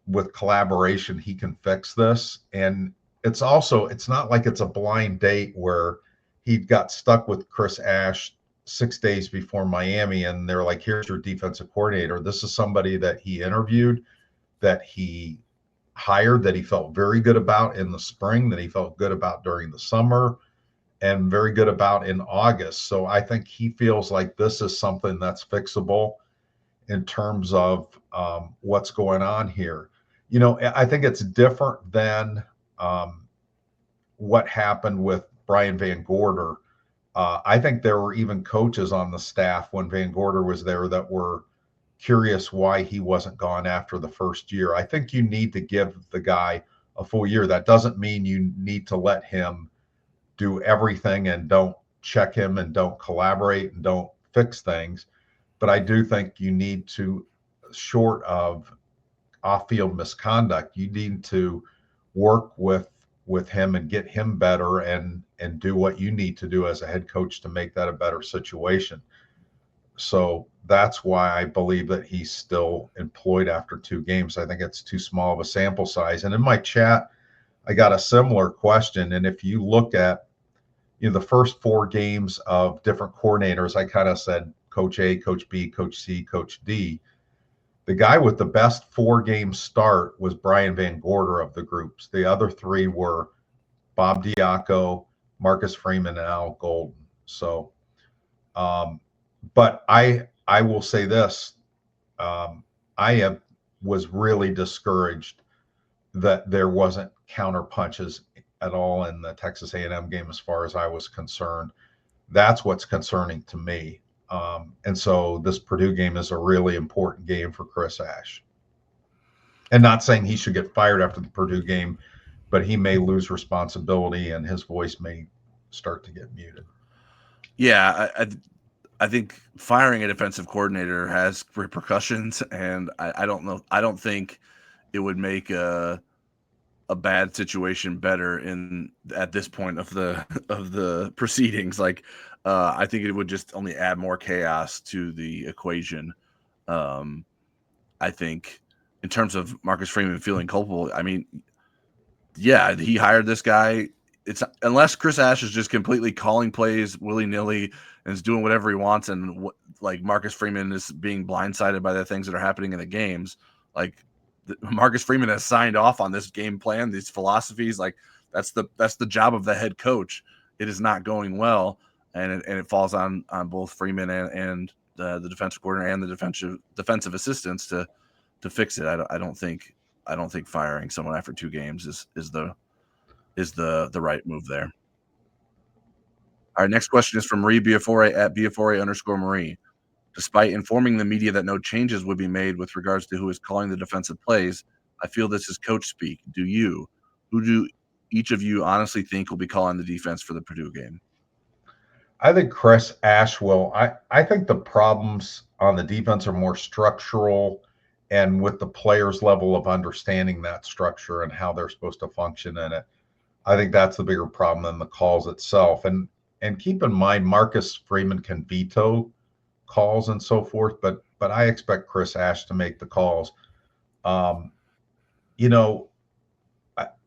Speaker 3: with collaboration, he can fix this. And it's not like it's a blind date where he got stuck with Chris Ash 6 days before Miami, and they're like, here's your defensive coordinator. This is somebody that he interviewed, that he hired, that he felt very good about in the spring, that he felt good about during the summer, and very good about in August. So I think he feels like this is something that's fixable in terms of what's going on here. I think it's different than what happened with Brian Van Gorder. I think there were even coaches on the staff when Van Gorder was there that were curious why he wasn't gone after the first year. I think you need to give the guy a full year. That doesn't mean you need to let him do everything and don't check him and don't collaborate and don't fix things. But I do think you need to, short of off-field misconduct, you need to work with him and get him better and do what you need to do as a head coach to make that a better situation. So that's why I believe that he's still employed after 2 games. I think it's too small of a sample size. And in my chat, I got a similar question. And if you look at, the first 4 games of different coordinators, I kind of said Coach A, Coach B, Coach C, Coach D. The guy with the best 4-game start was Brian Van Gorder of the groups. The other 3 were Bob Diaco, Marcus Freeman, and Al Golden. So, but I will say this: was really discouraged that there wasn't counter punches at all in the Texas A&M game, as far as I was concerned. That's what's concerning to me. And so this Purdue game is a really important game for Chris Ash. And not saying he should get fired after the Purdue game, but he may lose responsibility and his voice may start to get muted.
Speaker 1: Yeah, I think firing a defensive coordinator has repercussions, and I don't know. I don't think it would make a bad situation better at this point of the proceedings. Like, I think it would just only add more chaos to the equation. I think in terms of Marcus Freeman feeling culpable, I mean, yeah, he hired this guy. It's unless Chris Ash is just completely calling plays willy-nilly and is doing whatever he wants, and like Marcus Freeman is being blindsided by the things that are happening in the games. Like, Marcus Freeman has signed off on this game plan, these philosophies. Like, that's the job of the head coach. It is not going well, and it falls on both Freeman and the defensive coordinator and the defensive assistants to fix it. I don't think firing someone after 2 games is the right move there. Our next question is from Marie Biafore at Biafore_Marie. Despite informing the media that no changes would be made with regards to who is calling the defensive plays, I feel this is coach speak. Do you? Who do each of you honestly think will be calling the defense for the Purdue game?
Speaker 3: I think Chris Ash will. I think the problems on the defense are more structural and with the players' level of understanding that structure and how they're supposed to function in it. I think that's the bigger problem than the calls itself. And keep in mind, Marcus Freeman can veto calls and so forth, but I expect Chris Ash to make the calls.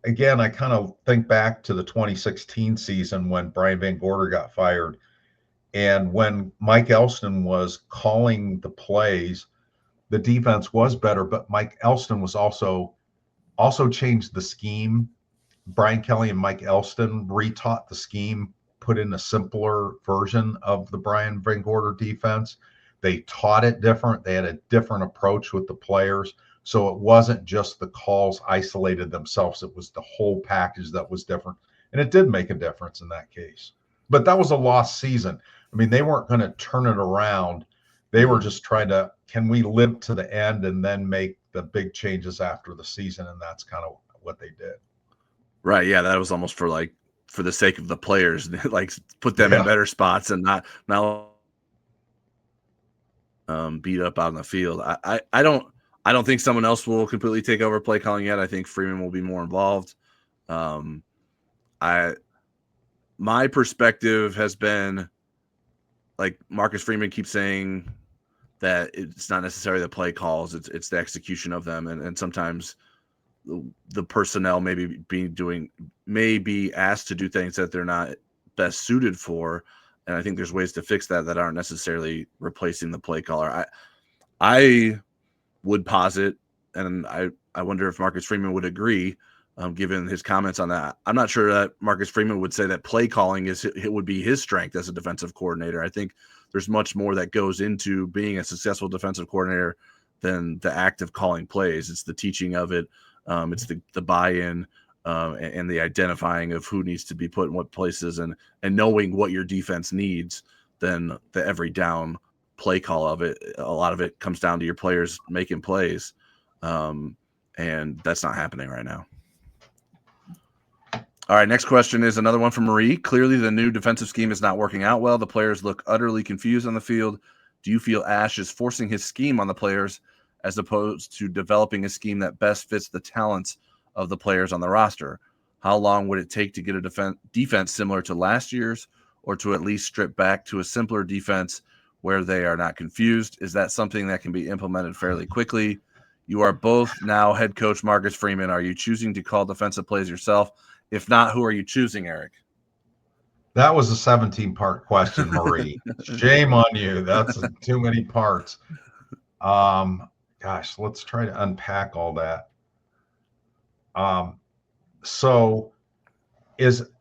Speaker 3: Again, I kind of think back to the 2016 season when Brian Van Gorder got fired, and when Mike Elston was calling the plays, the defense was better, but Mike Elston was also changed the scheme. Brian Kelly and Mike Elston retaught the scheme, put in a simpler version of the Brian Van Gorder defense. They taught it different. They had a different approach with the players. So it wasn't just the calls isolated themselves. It was the whole package that was different. And it did make a difference in that case. But that was a lost season. I mean, they weren't going to turn it around. They were just trying to, can we live to the end and then make the big changes after the season? And that's kind of what they did.
Speaker 1: Right. Yeah. That was almost for the sake of the players, like put them in better spots and not beat up out in the field. I don't think someone else will completely take over play calling yet. I think Freeman will be more involved. My perspective has been, like, Marcus Freeman keeps saying that it's not necessarily the play calls, it's the execution of them, and sometimes the personnel may be asked to do things that they're not best suited for, and I think there's ways to fix that aren't necessarily replacing the play caller. I would posit, and I wonder if Marcus Freeman would agree, given his comments on that. I'm not sure that Marcus Freeman would say that play calling would be his strength as a defensive coordinator. I think there's much more that goes into being a successful defensive coordinator than the act of calling plays. It's the teaching of it. It's the buy-in and the identifying of who needs to be put in what places and knowing what your defense needs than the every down play call of it. A lot of it comes down to your players making plays, and that's not happening right now. All right, next question is another one from Marie. Clearly, the new defensive scheme is not working out well. The players look utterly confused on the field. Do you feel Ash is forcing his scheme on the players as opposed to developing a scheme that best fits the talents of the players on the roster? How long would it take to get a defense similar to last year's, or to at least strip back to a simpler defense where they are not confused? Is that something that can be implemented fairly quickly? You are both now head coach Marcus Freeman. Are you choosing to call defensive plays yourself? If not, who are you choosing, Eric?
Speaker 3: That was a 17-part question, Marie. Shame on you. That's too many parts. Gosh, let's try to unpack all that.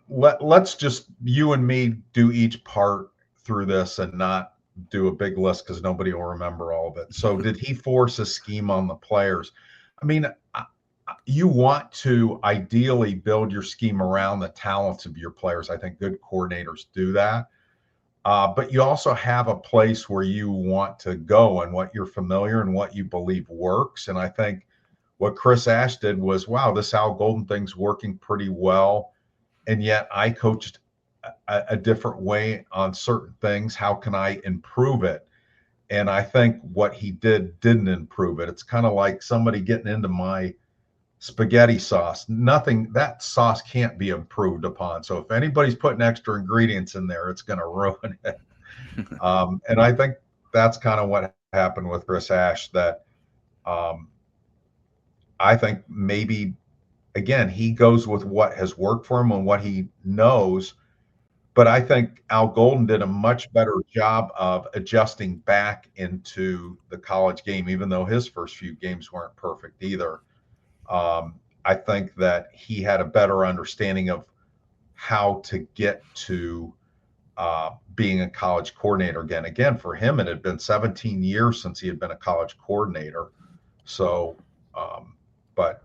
Speaker 3: Let's just you and me do each part through this and not do a big list because nobody will remember all of it. So did he force a scheme on the players? I mean, you want to ideally build your scheme around the talents of your players. I think good coordinators do that. But you also have a place where you want to go and what you're familiar and what you believe works. And I think what Chris Ash did was, wow, this Al Golden thing's working pretty well. And yet I coached a different way on certain things. How can I improve it? And I think what he didn't improve it. It's kind of like somebody getting into my spaghetti sauce. That sauce can't be improved upon. So if anybody's putting extra ingredients in there, it's going to ruin it. And I think that's kind of what happened with Chris Ash, that I think maybe, again, he goes with what has worked for him and what he knows. But I think Al Golden did a much better job of adjusting back into the college game, even though his first few games weren't perfect either. I think that he had a better understanding of how to get to being a college coordinator again. Again, for him, it had been 17 years since he had been a college coordinator. So, but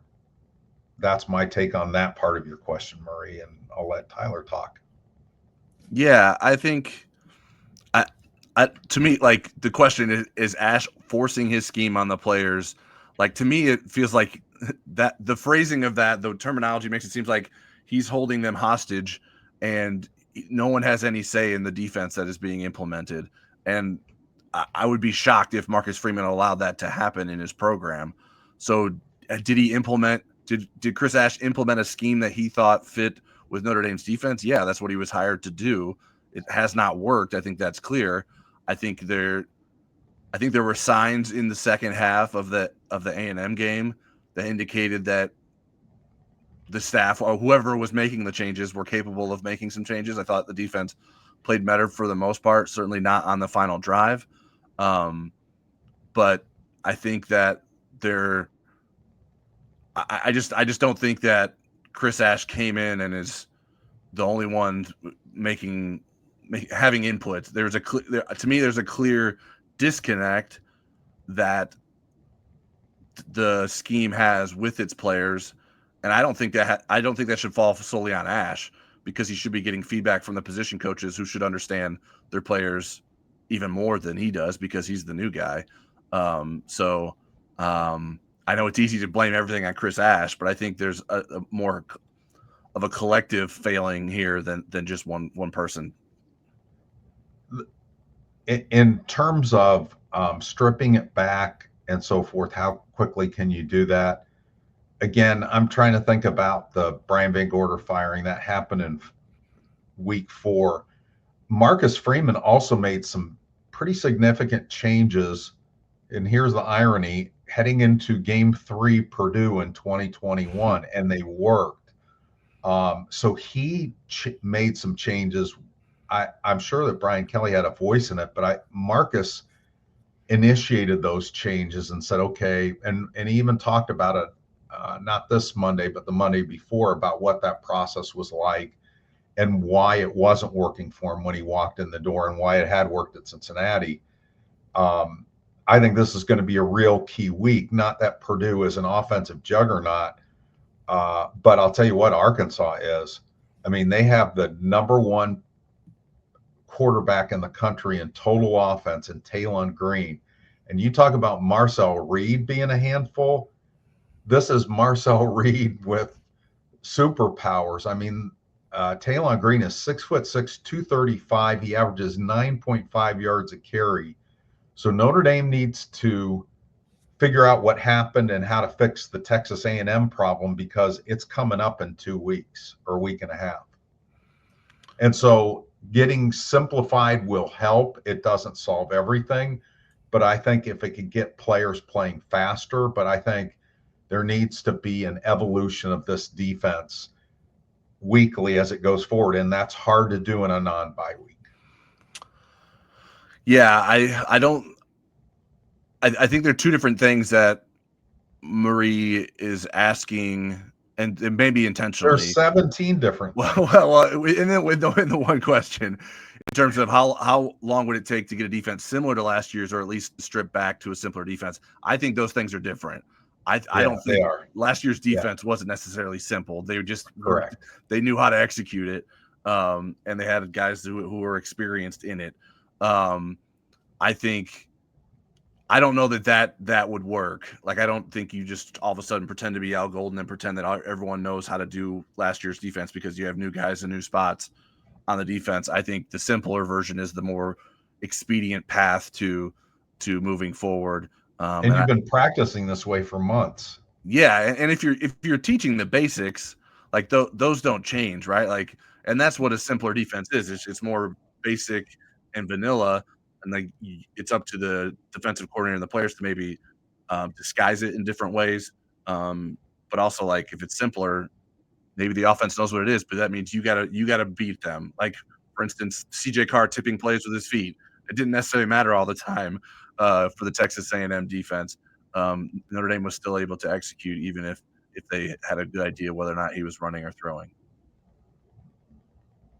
Speaker 3: that's my take on that part of your question, Murray, and I'll let Tyler talk.
Speaker 1: Yeah, I think to me, like, the question is Ash forcing his scheme on the players? Like, to me, it feels like that the phrasing of that, the terminology makes it seem like he's holding them hostage and no one has any say in the defense that is being implemented. And I would be shocked if Marcus Freeman allowed that to happen in his program. So did Chris Ash implement a scheme that he thought fit with Notre Dame's defense? Yeah, that's what he was hired to do. It has not worked. I think that's clear. I think there were signs in the second half of the A&M game that indicated that the staff or whoever was making the changes were capable of making some changes. I thought the defense played better for the most part, certainly not on the final drive. But I think that I just don't think that Chris Ash came in and is the only one having input. To me, there's a clear disconnect that the scheme has with its players, and I don't think that should fall solely on Ash, because he should be getting feedback from the position coaches who should understand their players even more than he does, because he's the new guy. I know it's easy to blame everything on Chris Ash, but I think there's a more of a collective failing here than just one person.
Speaker 3: In terms of stripping it back and so forth, how quickly can you do that? Again, I'm trying to think about the Brian Van Gorder firing that happened in week 4. Marcus Freeman also made some pretty significant changes, and here's the irony, heading into game 3 Purdue in 2021, and they worked. So he made some changes. I'm sure that Brian Kelly had a voice in it, but Marcus initiated those changes and said, okay, and he even talked about it, not this Monday, but the Monday before, about what that process was like and why it wasn't working for him when he walked in the door and why it had worked at Cincinnati. I think this is going to be a real key week. Not that Purdue is an offensive juggernaut, but I'll tell you what Arkansas is. I mean, they have the number one quarterback in the country in total offense in Talon Green. And you talk about Marcel Reed being a handful. This is Marcel Reed with superpowers. I mean, Talon Green is 6'6", 235. He averages 9.5 yards a carry. So Notre Dame needs to figure out what happened and how to fix the Texas A&M problem, because it's coming up in 2 weeks or a week and a half. And so getting simplified will help. It doesn't solve everything, but I think if it could get players playing faster, but I think there needs to be an evolution of this defense weekly as it goes forward, and that's hard to do in a non-bye week.
Speaker 1: Yeah, I think there are two different things that Marie is asking, and maybe intentionally.
Speaker 3: There's 17 different things.
Speaker 1: Well, in the one question, in terms of how long would it take to get a defense similar to last year's, or at least strip back to a simpler defense? I think those things are different. I don't think last year's defense wasn't necessarily simple. They just
Speaker 3: correct.
Speaker 1: They knew how to execute it, and they had guys who were experienced in it. I don't know that would work. Like, I don't think you just all of a sudden pretend to be Al Golden and pretend that everyone knows how to do last year's defense because you have new guys and new spots on the defense. I think the simpler version is the more expedient path to moving forward.
Speaker 3: And you've been practicing this way for months.
Speaker 1: Yeah, and if you're teaching the basics, like those don't change, right? Like, and that's what a simpler defense is. It's more basic and vanilla. And like, it's up to the defensive coordinator and the players to maybe disguise it in different ways. But also, like, if it's simpler, maybe the offense knows what it is, but that means you gotta beat them. Like, for instance, CJ Carr tipping plays with his feet. It didn't necessarily matter all the time for the Texas A&M defense. Notre Dame was still able to execute, even if they had a good idea whether or not he was running or throwing.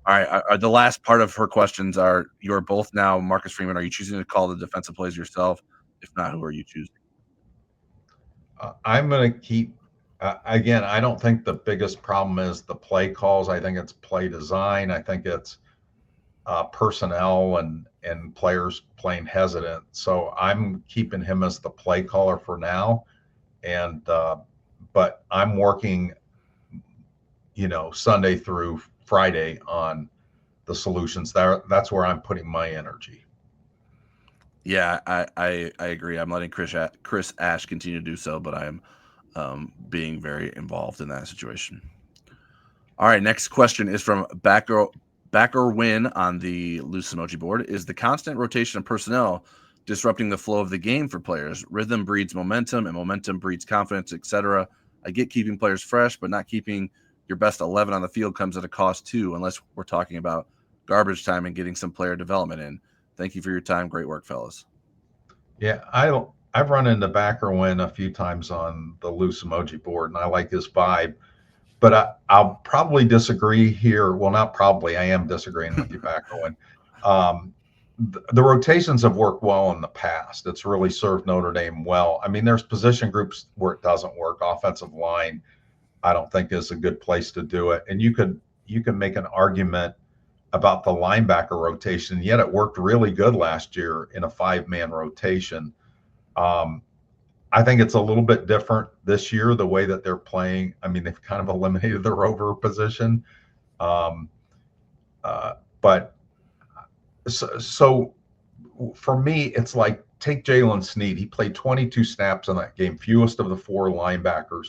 Speaker 1: All right. The last part of her questions are: you are both now Marcus Freeman. Are you choosing to call the defensive plays yourself? If not, who are you choosing?
Speaker 3: I'm going to keep. Again, I don't think the biggest problem is the play calls. I think it's play design. I think it's personnel and players playing hesitant. So I'm keeping him as the play caller for now. And but I'm working, Sunday through Friday on the solutions. That's where I'm putting my energy.
Speaker 1: Yeah, I agree. I'm letting Chris Ash continue to do so, but I am being very involved in that situation. All right, next question is from Backer Win on the loose emoji board. Is the constant rotation of personnel disrupting the flow of the game for players? Rhythm breeds momentum, and momentum breeds confidence, etc. I get keeping players fresh, but not keeping your best 11 on the field comes at a cost too, unless we're talking about garbage time and getting some player development in. Thank you for your time. Great work, fellas.
Speaker 3: Yeah, I've run into Backer Win a few times on the loose emoji board, and I like his vibe. But I'll probably disagree here. Well, not probably. I am disagreeing with you, Backer Win. The rotations have worked well in the past. It's really served Notre Dame well. I mean, there's position groups where it doesn't work. Offensive line, I don't think, is a good place to do it. And you can make an argument about the linebacker rotation, yet it worked really good last year in a 5-man rotation. I think it's a little bit different this year, the way that they're playing. I mean, they've kind of eliminated the rover position. But so for me, it's like, take Jalen Sneed. He played 22 snaps in that game, fewest of the 4 linebackers.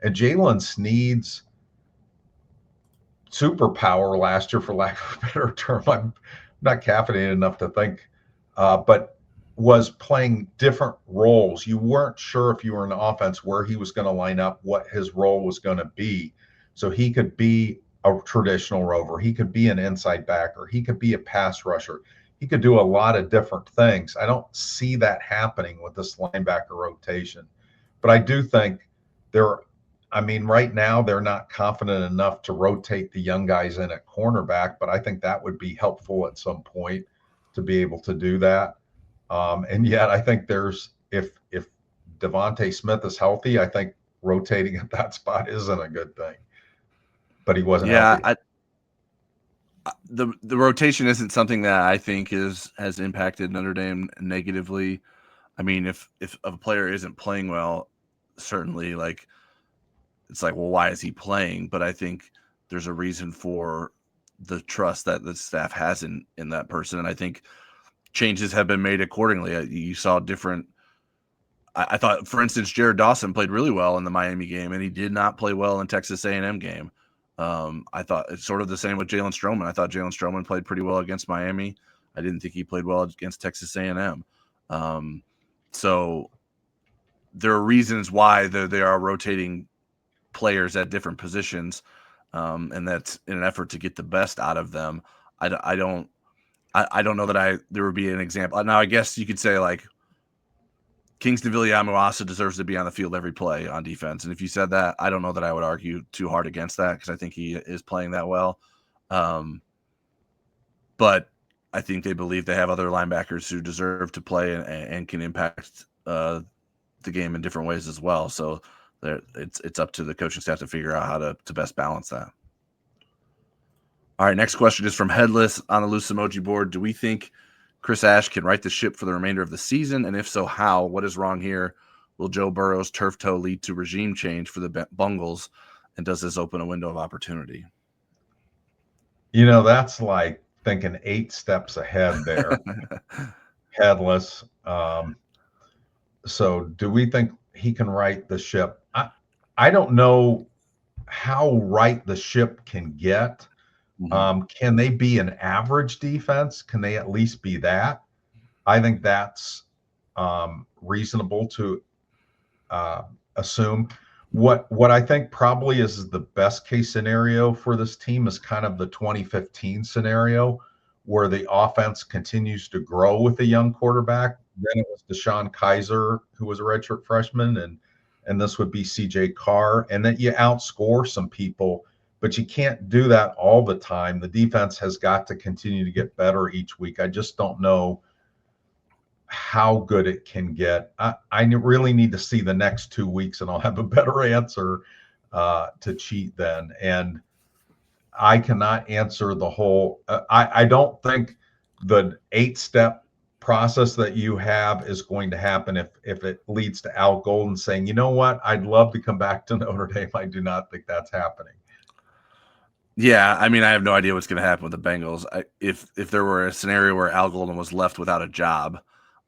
Speaker 3: And Jalen Sneed's superpower last year, for lack of a better term, I'm not caffeinated enough to think, but was playing different roles. You weren't sure if you were in the offense where he was going to line up, what his role was going to be. So he could be a traditional rover. He could be an inside backer. He could be a pass rusher. He could do a lot of different things. I don't see that happening with this linebacker rotation. But I do think right now they're not confident enough to rotate the young guys in at cornerback, but I think that would be helpful at some point to be able to do that. And yet I think if Devontae Smith is healthy, I think rotating at that spot isn't a good thing. But he wasn't healthy.
Speaker 1: the rotation isn't something that I think has impacted Notre Dame negatively. I mean, if a player isn't playing well, certainly like it's like, well, why is he playing? But I think there's a reason for the trust that the staff has in that person, and I think changes have been made accordingly. You saw different. I thought, for instance, Jared Dawson played really well in the Miami game, and he did not play well in Texas A&M game. I thought it's sort of the same with Jalen Stroman. I thought Jalen Stroman played pretty well against Miami. I didn't think he played well against Texas A&M. So there are reasons why they are rotating players at different positions, and that's in an effort to get the best out of them. I don't know that there would be an example. Now, I guess you could say like Kingston Viliamu also deserves to be on the field every play on defense. And if you said that, I don't know that I would argue too hard against that because I think he is playing that well. But I think they believe they have other linebackers who deserve to play and can impact the game in different ways as well. So it's up to the coaching staff to figure out how to best balance that. All right, next question is from Headless on the Loose Emoji board. Do we think Chris Ash can right the ship for the remainder of the season? And if so, how? What is wrong here? Will Joe Burrow's turf toe lead to regime change for the Bungles? And does this open a window of opportunity?
Speaker 3: That's like thinking 8 steps ahead there. Headless. So do we think he can right the ship? I don't know how right the ship can get. Can they be an average defense? Can they at least be that? I think that's reasonable to assume. What I think probably is the best case scenario for this team is kind of the 2015 scenario where the offense continues to grow with a young quarterback. Then it was Deshaun Kaiser, who was a redshirt freshman, and this would be CJ Carr, and that you outscore some people. But you can't do that all the time. The defense has got to continue to get better each week. I just don't know how good it can get. I really need to see the next 2 weeks, and I'll have a better answer to cheat then. And I cannot answer the whole. I don't think the 8-step process that you have is going to happen if it leads to Al Golden saying, you know what, I'd love to come back to Notre Dame. I do not think that's happening.
Speaker 1: Yeah, I mean, I have no idea what's going to happen with the Bengals. If there were a scenario where Al Golden was left without a job,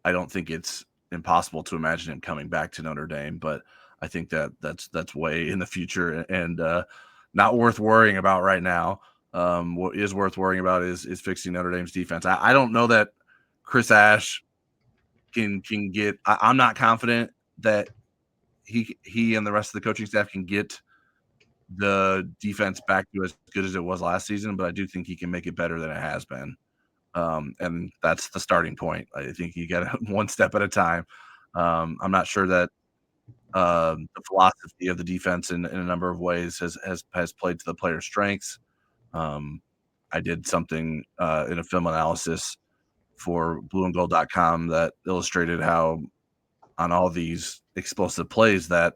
Speaker 1: I don't think it's impossible to imagine him coming back to Notre Dame. But I think that's way in the future and not worth worrying about right now. What is worth worrying about is fixing Notre Dame's defense. I don't know that Chris Ash can get. I'm not confident that he and the rest of the coaching staff can get the defense back to as good as it was last season, but I do think he can make it better than it has been. And that's the starting point. I think you get one step at a time. I'm not sure that the philosophy of the defense in a number of ways has played to the player's strengths. I did something in a film analysis for blueandgold.com that illustrated how on all these explosive plays that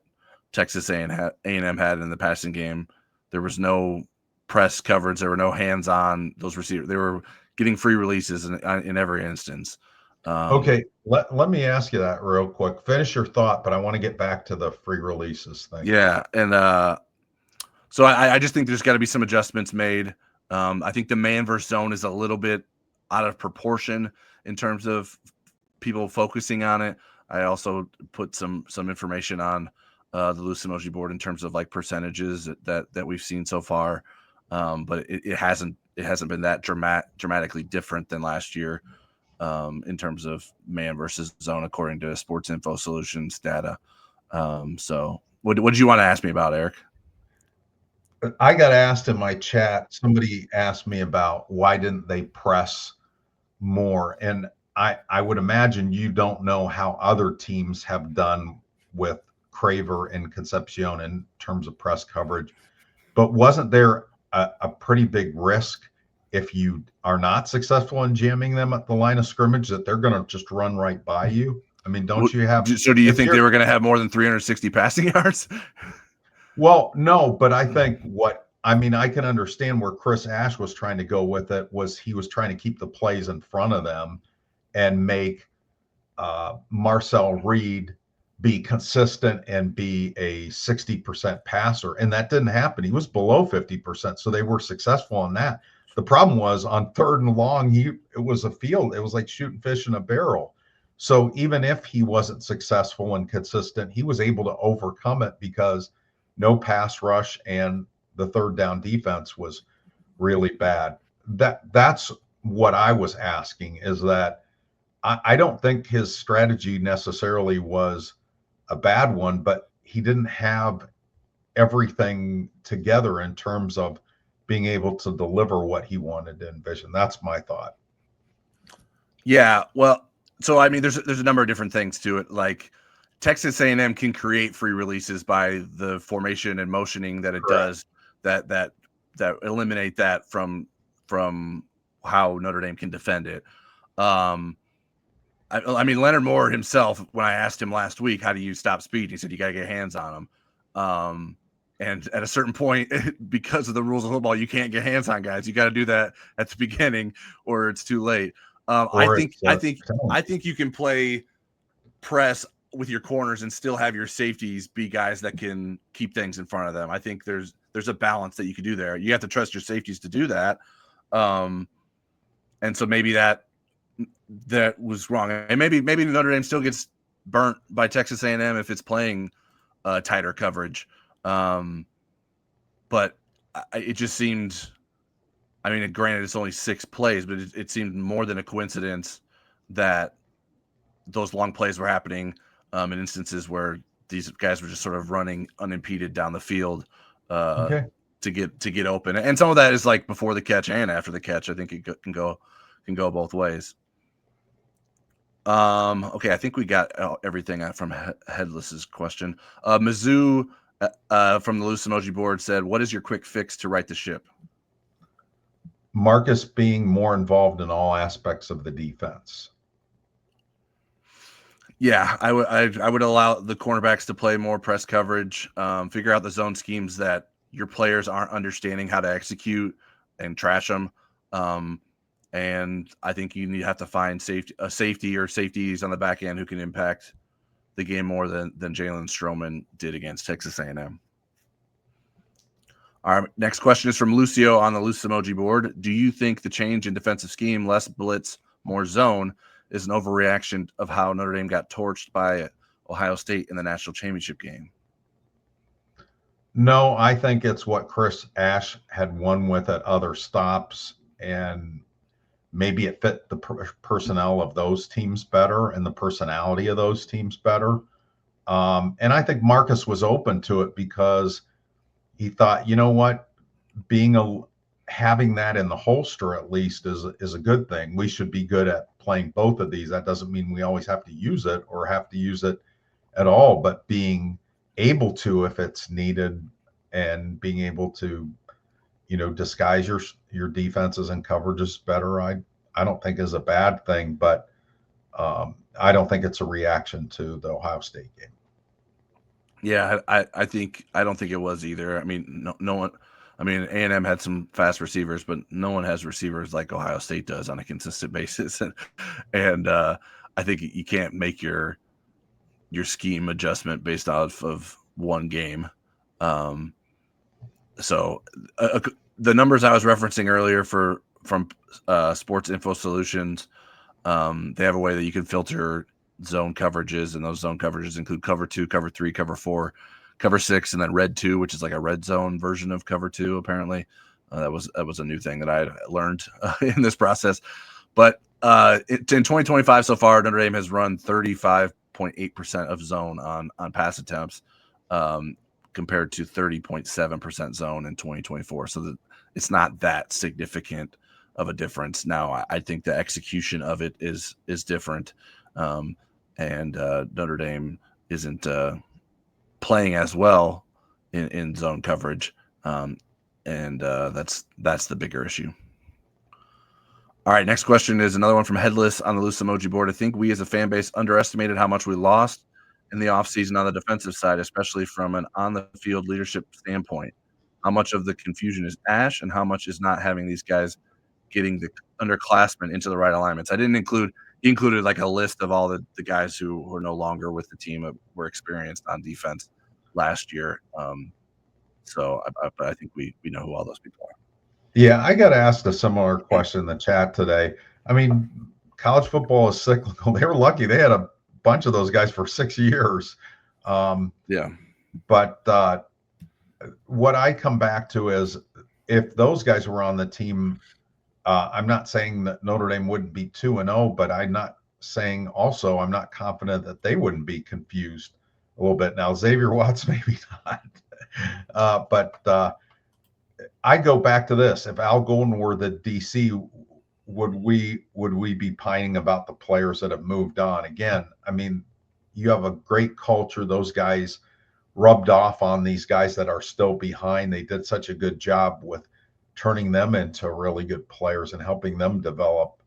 Speaker 1: Texas A&M had in the passing game, there was no press coverage. There were no hands on those receivers. They were getting free releases in every instance.
Speaker 3: Okay, let me ask you that real quick. Finish your thought, but I want to get back to the free releases thing.
Speaker 1: Yeah, and so I just think there's got to be some adjustments made. I think the man versus zone is a little bit out of proportion in terms of people focusing on it. I also put some information on the loose emoji board in terms of like percentages that we've seen so far, but it hasn't been that dramatically different than last year in terms of man versus zone according to Sports Info Solutions data. So what did you want to ask me about, Eric?
Speaker 3: I got asked in my chat. Somebody asked me about why didn't they press more, and I would imagine you don't know how other teams have done with Craver and Concepcion in terms of press coverage, but wasn't there a pretty big risk if you are not successful in jamming them at the line of scrimmage that they're going to just run right by you? I mean, don't you have?
Speaker 1: So do you think they were going to have more than 360 passing yards?
Speaker 3: Well, no, but I think what I mean, I can understand where Chris Ash was trying to go with it. Was he was trying to keep the plays in front of them and make Marcel Reed be consistent and be a 60% passer. And that didn't happen. He was below 50%. So they were successful in that. The problem was on 3rd and long, it was a field. It was like shooting fish in a barrel. So even if he wasn't successful and consistent, he was able to overcome it because no pass rush and the 3rd down defense was really bad. That's what I was asking, is that I don't think his strategy necessarily was a bad one, but he didn't have everything together in terms of being able to deliver what he wanted to envision. That's my thought.
Speaker 1: Yeah, well, so I mean, there's a number of different things to it. Like Texas A&M can create free releases by the formation and motioning that it
Speaker 3: Correct.
Speaker 1: does that eliminate that from how Notre Dame can defend it. I mean, Leonard Moore himself, when I asked him last week, how do you stop speed? He said, you got to get hands on him. And at a certain point, because of the rules of football, you can't get hands on guys. You got to do that at the beginning or it's too late. I think you can play press with your corners and still have your safeties be guys that can keep things in front of them. I think there's a balance that you can do there. You have to trust your safeties to do that. And so maybe that was wrong. And maybe Notre Dame still gets burnt by Texas A&M if it's playing tighter coverage. But it just seemed, I mean, granted, it's only 6 plays, but it seemed more than a coincidence that those long plays were happening in instances where these guys were just sort of running unimpeded down the field to get open. And some of that is like before the catch and after the catch. I think it can go both ways. Okay, I think we got everything from Headless's question. Mizzou from the Loose Emoji board said, what is your quick fix to right the ship?
Speaker 3: Marcus being more involved in all aspects of the defense.
Speaker 1: Yeah, I would allow the cornerbacks to play more press coverage, figure out the zone schemes that your players aren't understanding how to execute and trash them. And I think you have to find a safety or safeties on the back end who can impact the game more than Jalen Stroman did against Texas A&M. Our next question is from Lucio on the Loose Emoji board. Do you think the change in defensive scheme, less blitz, more zone, is an overreaction of how Notre Dame got torched by Ohio State in the national championship game?
Speaker 3: No, I think it's what Chris Ash had won with at other stops, and maybe it fit the personnel of those teams better and the personality of those teams better. And I think Marcus was open to it because he thought, you know what, having that in the holster at least is a good thing. We should be good at playing both of these. That doesn't mean we always have to use it or have to use it at all, but being able to, if it's needed, and being able to, disguise your defenses and coverages better, I don't think is a bad thing, but I don't think it's a reaction to the Ohio State game.
Speaker 1: Yeah, I don't think it was either. I mean, no one. I mean, A&M had some fast receivers, but no one has receivers like Ohio State does on a consistent basis, and I think you can't make your scheme adjustment based off of one game. So the numbers I was referencing earlier from Sports Info Solutions, they have a way that you can filter zone coverages, and those zone coverages include cover 2, cover 3, cover 4, cover 6, and then red 2, which is like a red zone version of cover 2. Apparently, that was a new thing that I learned in this process. But in 2025 so far, Notre Dame has run 35.8% of zone on pass attempts, compared to 30.7% zone in 2024. So it's not that significant of a difference. Now, I think the execution of it is different. And Notre Dame isn't playing as well in zone coverage. And that's the bigger issue. All right, next question is another one from Headless on the Loose Emoji board. I think we as a fan base underestimated how much we lost in the offseason on the defensive side, especially from an on-the-field leadership standpoint. how much of the confusion is Ash and how much is not having these guys getting the underclassmen into the right alignments. I didn't include he included like a list of all the guys who are no longer with the team, were experienced on defense last year. So I think we know who all those people are.
Speaker 3: Yeah, I got asked a similar question in the chat today. I mean, college football is cyclical. They were lucky; they had a bunch of those guys for 6 years.
Speaker 1: Yeah.
Speaker 3: But what I come back to is, if those guys were on the team, I'm not saying that Notre Dame wouldn't be 2-0, but I'm not saying also I'm not confident that they wouldn't be confused a little bit. Now, Xavier Watts, maybe not. But I go back to this. If Al Golden were the DC, would we be pining about the players that have moved on? Again, I mean, you have a great culture. Those guys rubbed off on these guys that are still behind. They did such a good job with turning them into really good players and helping them develop.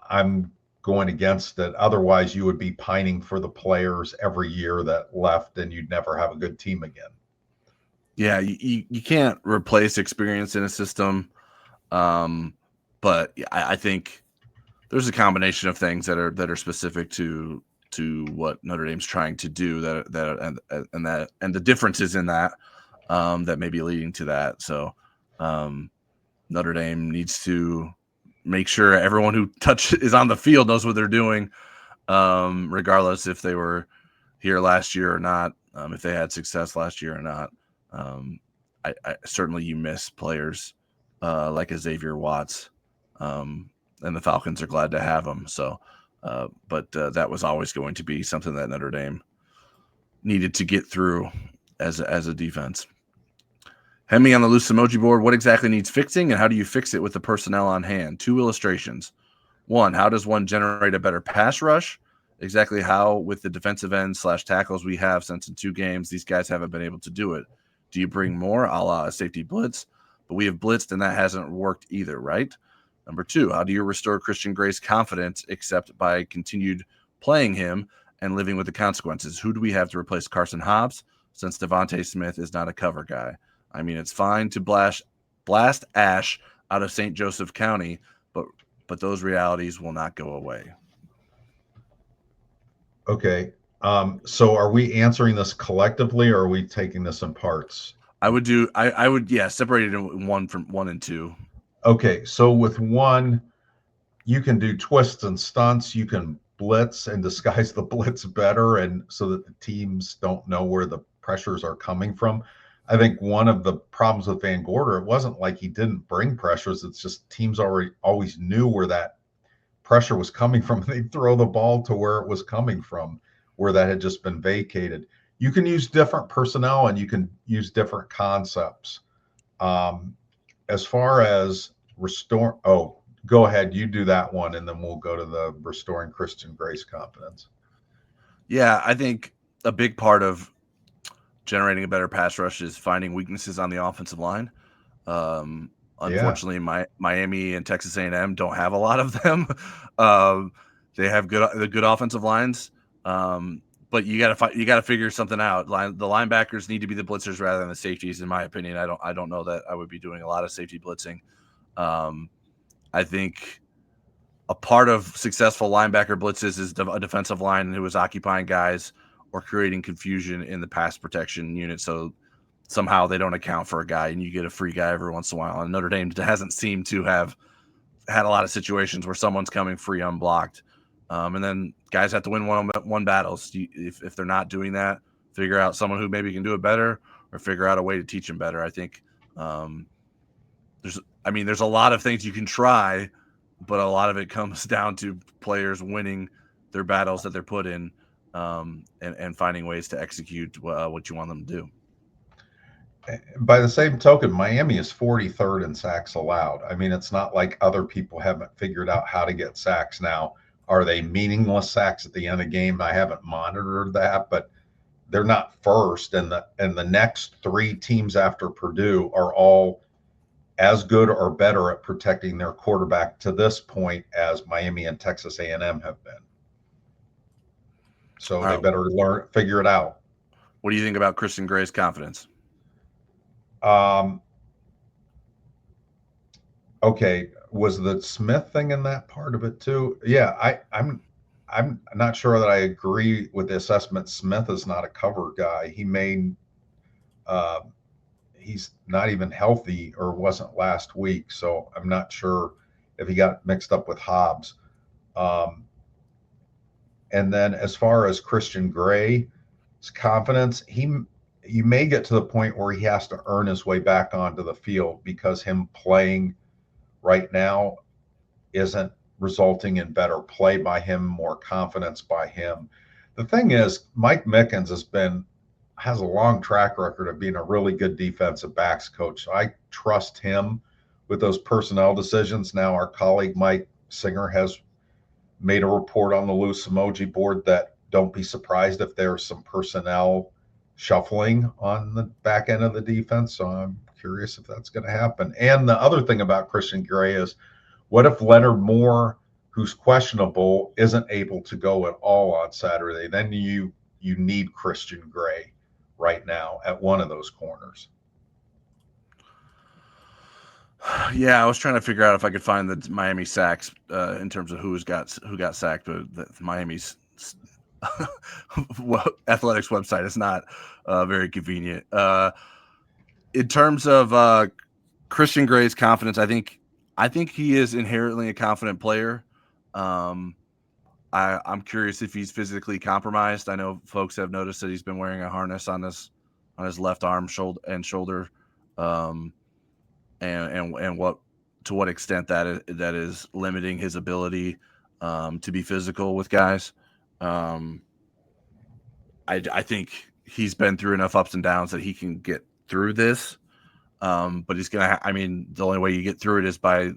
Speaker 3: I'm going against it. Otherwise, you would be pining for the players every year that left, and you'd never have a good team again.
Speaker 1: Yeah, you can't replace experience in a system, but I think there's a combination of things that are specific to what Notre Dame's trying to do and the differences in that that may be leading to that. So Notre Dame needs to make sure everyone who is on the field knows what they're doing, regardless if they were here last year or not, if they had success last year or not. I certainly you miss players like Xavier Watts, and the Falcons are glad to have him. So, but that was always going to be something that Notre Dame needed to get through as a defense. Hemi on the loose emoji board. What exactly needs fixing, and how do you fix it with the personnel on hand? 2 illustrations. 1, how does one generate a better pass rush? Exactly how, with the defensive ends / tackles we have since in 2 games, these guys haven't been able to do it. Do you bring more, a la a safety blitz? But we have blitzed, and that hasn't worked either, right? Number 2, how do you restore Christian Gray's confidence except by continued playing him and living with the consequences? Who do we have to replace Carson Hobbs, since Devontae Smith is not a cover guy? I mean, it's fine to blast Ash out of St. Joseph County, but those realities will not go away.
Speaker 3: Okay. So are we answering this collectively, or are we taking this in parts?
Speaker 1: I would separate it in 1 and 2.
Speaker 3: Okay. So with 1, you can do twists and stunts. You can blitz and disguise the blitz better, and so that the teams don't know where the pressures are coming from. I think one of the problems with Van Gorder, it wasn't like he didn't bring pressures. It's just teams always knew where that pressure was coming from. They'd throw the ball to where it was coming from, where that had just been vacated. You can use different personnel and you can use different concepts. As far as go ahead, you do that one, and then we'll go to the restoring Christian Gray's confidence.
Speaker 1: Yeah, I think a big part of generating a better pass rush is finding weaknesses on the offensive line. Unfortunately, Miami and Texas A&M don't have a lot of them. They have good offensive lines, but you got to figure something out. The linebackers need to be the blitzers rather than the safeties, in my opinion. I don't know that I would be doing a lot of safety blitzing. I think a part of successful linebacker blitzes is a defensive line who is occupying guys or creating confusion in the pass protection unit, so somehow they don't account for a guy and you get a free guy every once in a while. And Notre Dame hasn't seemed to have had a lot of situations where someone's coming free unblocked. And then guys have to win one battles. If they're not doing that, figure out someone who maybe can do it better, or figure out a way to teach them better. I think there's a lot of things you can try, but a lot of it comes down to players winning their battles that they're put in, and finding ways to execute what you want them to do.
Speaker 3: By the same token, Miami is 43rd in sacks allowed. I mean, it's not like other people haven't figured out how to get sacks now. Are they meaningless sacks at the end of the game? I haven't monitored that, but they're not first. And the next 3 teams after Purdue are all as good or better at protecting their quarterback to this point as Miami and Texas A&M have been. So they better figure it out.
Speaker 1: What do you think about Christian Gray's confidence?
Speaker 3: Okay, was the Smith thing in that part of it too? Yeah, I'm not sure that I agree with the assessment. Smith is not a cover guy. Uh, he's not even healthy or wasn't last week, so I'm not sure if he got mixed up with Hobbs. Um, and then as far as Christian Gray's confidence, you may get to the point where he has to earn his way back onto the field because him playing right now isn't resulting in better play by him, more confidence by him. The thing is, Mike Mickens has a long track record of being a really good defensive backs coach. So I trust him with those personnel decisions. Now, our colleague Mike Singer has made a report on the loose emoji board that don't be surprised if there's some personnel shuffling on the back end of the defense. So I'm curious if that's going to happen. And the other thing about Christian Gray is, what if Leonard Moore, who's questionable, isn't able to go at all on Saturday? Then you need Christian Gray right now at one of those corners.
Speaker 1: Yeah, I was trying to figure out if I could find the Miami sacks in terms of who got sacked, but Miami's athletics website is not very convenient. In terms of Christian Gray's confidence, I think he is inherently a confident player. I'm curious if he's physically compromised. I know folks have noticed that he's been wearing a harness on his left arm, shoulder, and what to what extent that is limiting his ability to be physical with guys. I think he's been through enough ups and downs that he can get through this. But he's gonna. The only way you get through it is by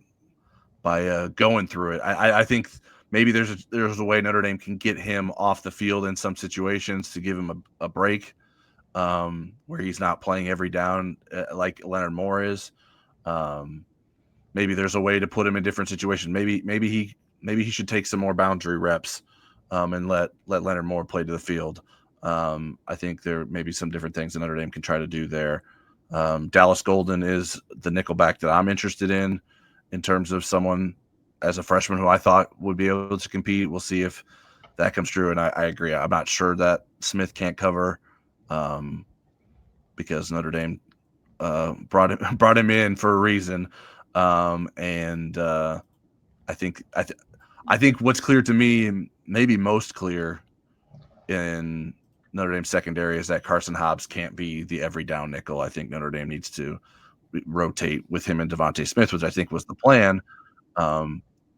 Speaker 1: going through it. I think maybe there's a way Notre Dame can get him off the field in some situations to give him a break, where he's not playing every down like Leonard Moore is. Maybe there's a way to put him in different situations. Maybe he should take some more boundary reps, and let Leonard Moore play to the field. I think there may be some different things that Notre Dame can try to do there. Dallas Golden is the nickelback that I'm interested in terms of someone as a freshman who I thought would be able to compete. We'll see if that comes true. And I agree. I'm not sure that Smith can't cover, because Notre Dame brought him in for a reason. And I think what's clear to me, maybe most clear in Notre Dame secondary, is that Carson Hobbs can't be the every down nickel. I think Notre Dame needs to rotate with him and Devontae Smith, which I think was the plan,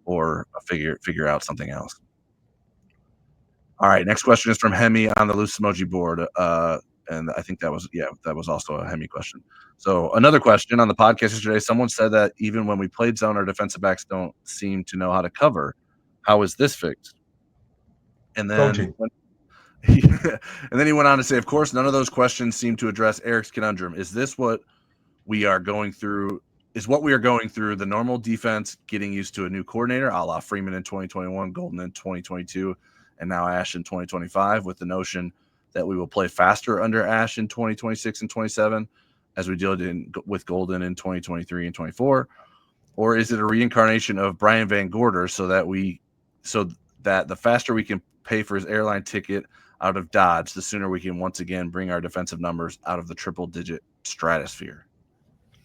Speaker 1: or figure out something else. All right, next question is from Hemi on the loose emoji board, and I think that was also a Hemi question. So another question on the podcast yesterday, someone said that even when we played zone, our defensive backs don't seem to know how to cover. How is this fixed? And then and then he went on to say, of course, none of those questions seem to address Eric's conundrum. Is this what we are going through? Is what we are going through the normal defense getting used to a new coordinator, a la Freeman in 2021, Golden in 2022, and now Ash in 2025, with the notion that we will play faster under Ash in 2026 and 27, as we did with Golden in 2023 and 24? Or is it a reincarnation of Brian Van Gorder so that the faster we can pay for his airline ticket out of Dodge, the sooner we can once again bring our defensive numbers out of the triple-digit stratosphere?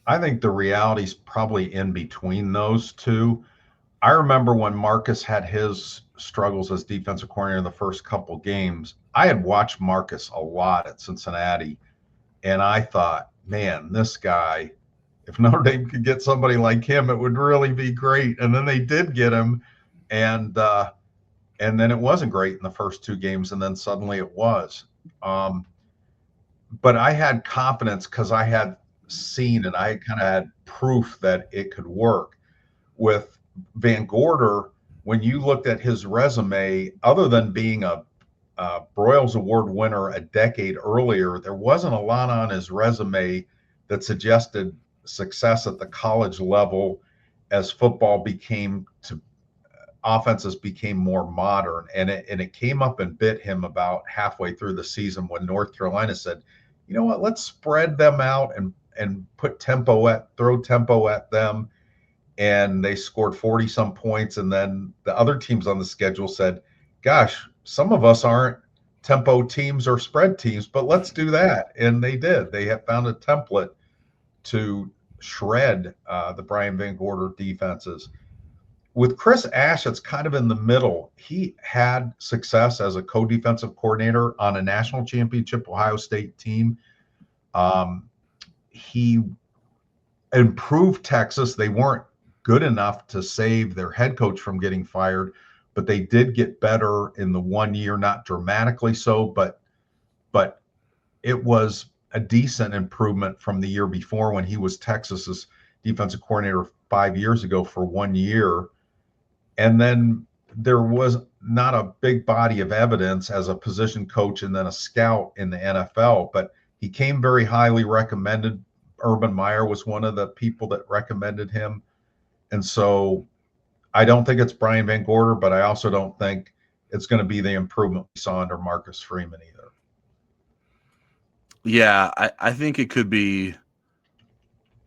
Speaker 3: I think the reality is probably in between those two. I remember when Marcus had his struggles as defensive coordinator in the first couple games. I had watched Marcus a lot at Cincinnati, and I thought, man, this guy, if Notre Dame could get somebody like him, it would really be great. And then they did get him, and then it wasn't great in the first two games, and then suddenly it was. But I had confidence because I had seen and I kind of had proof that it could work. With Van Gorder, when you looked at his resume, other than being a Broyles Award winner a decade earlier, there wasn't a lot on his resume that suggested success at the college level as offenses became more modern. And it came up and bit him about halfway through the season when North Carolina said, you know what, let's spread them out and throw tempo at them. And they scored 40 some points. And then the other teams on the schedule said, gosh, some of us aren't tempo teams or spread teams, but let's do that. And they did. They have found a template to shred the Brian Van Gorder defenses. With Chris Ash, it's kind of in the middle. He had success as a co-defensive coordinator on a national championship Ohio State team. He improved Texas. They weren't good enough to save their head coach from getting fired, but they did get better in the 1 year, not dramatically so, but it was a decent improvement from the year before when he was Texas's defensive coordinator 5 years ago for 1 year. And then there was not a big body of evidence as a position coach and then a scout in the NFL, but he came very highly recommended. Urban Meyer was one of the people that recommended him. And so I don't think it's Brian Van Gorder, but I also don't think it's going to be the improvement we saw under Marcus Freeman either.
Speaker 1: Yeah, I think it could be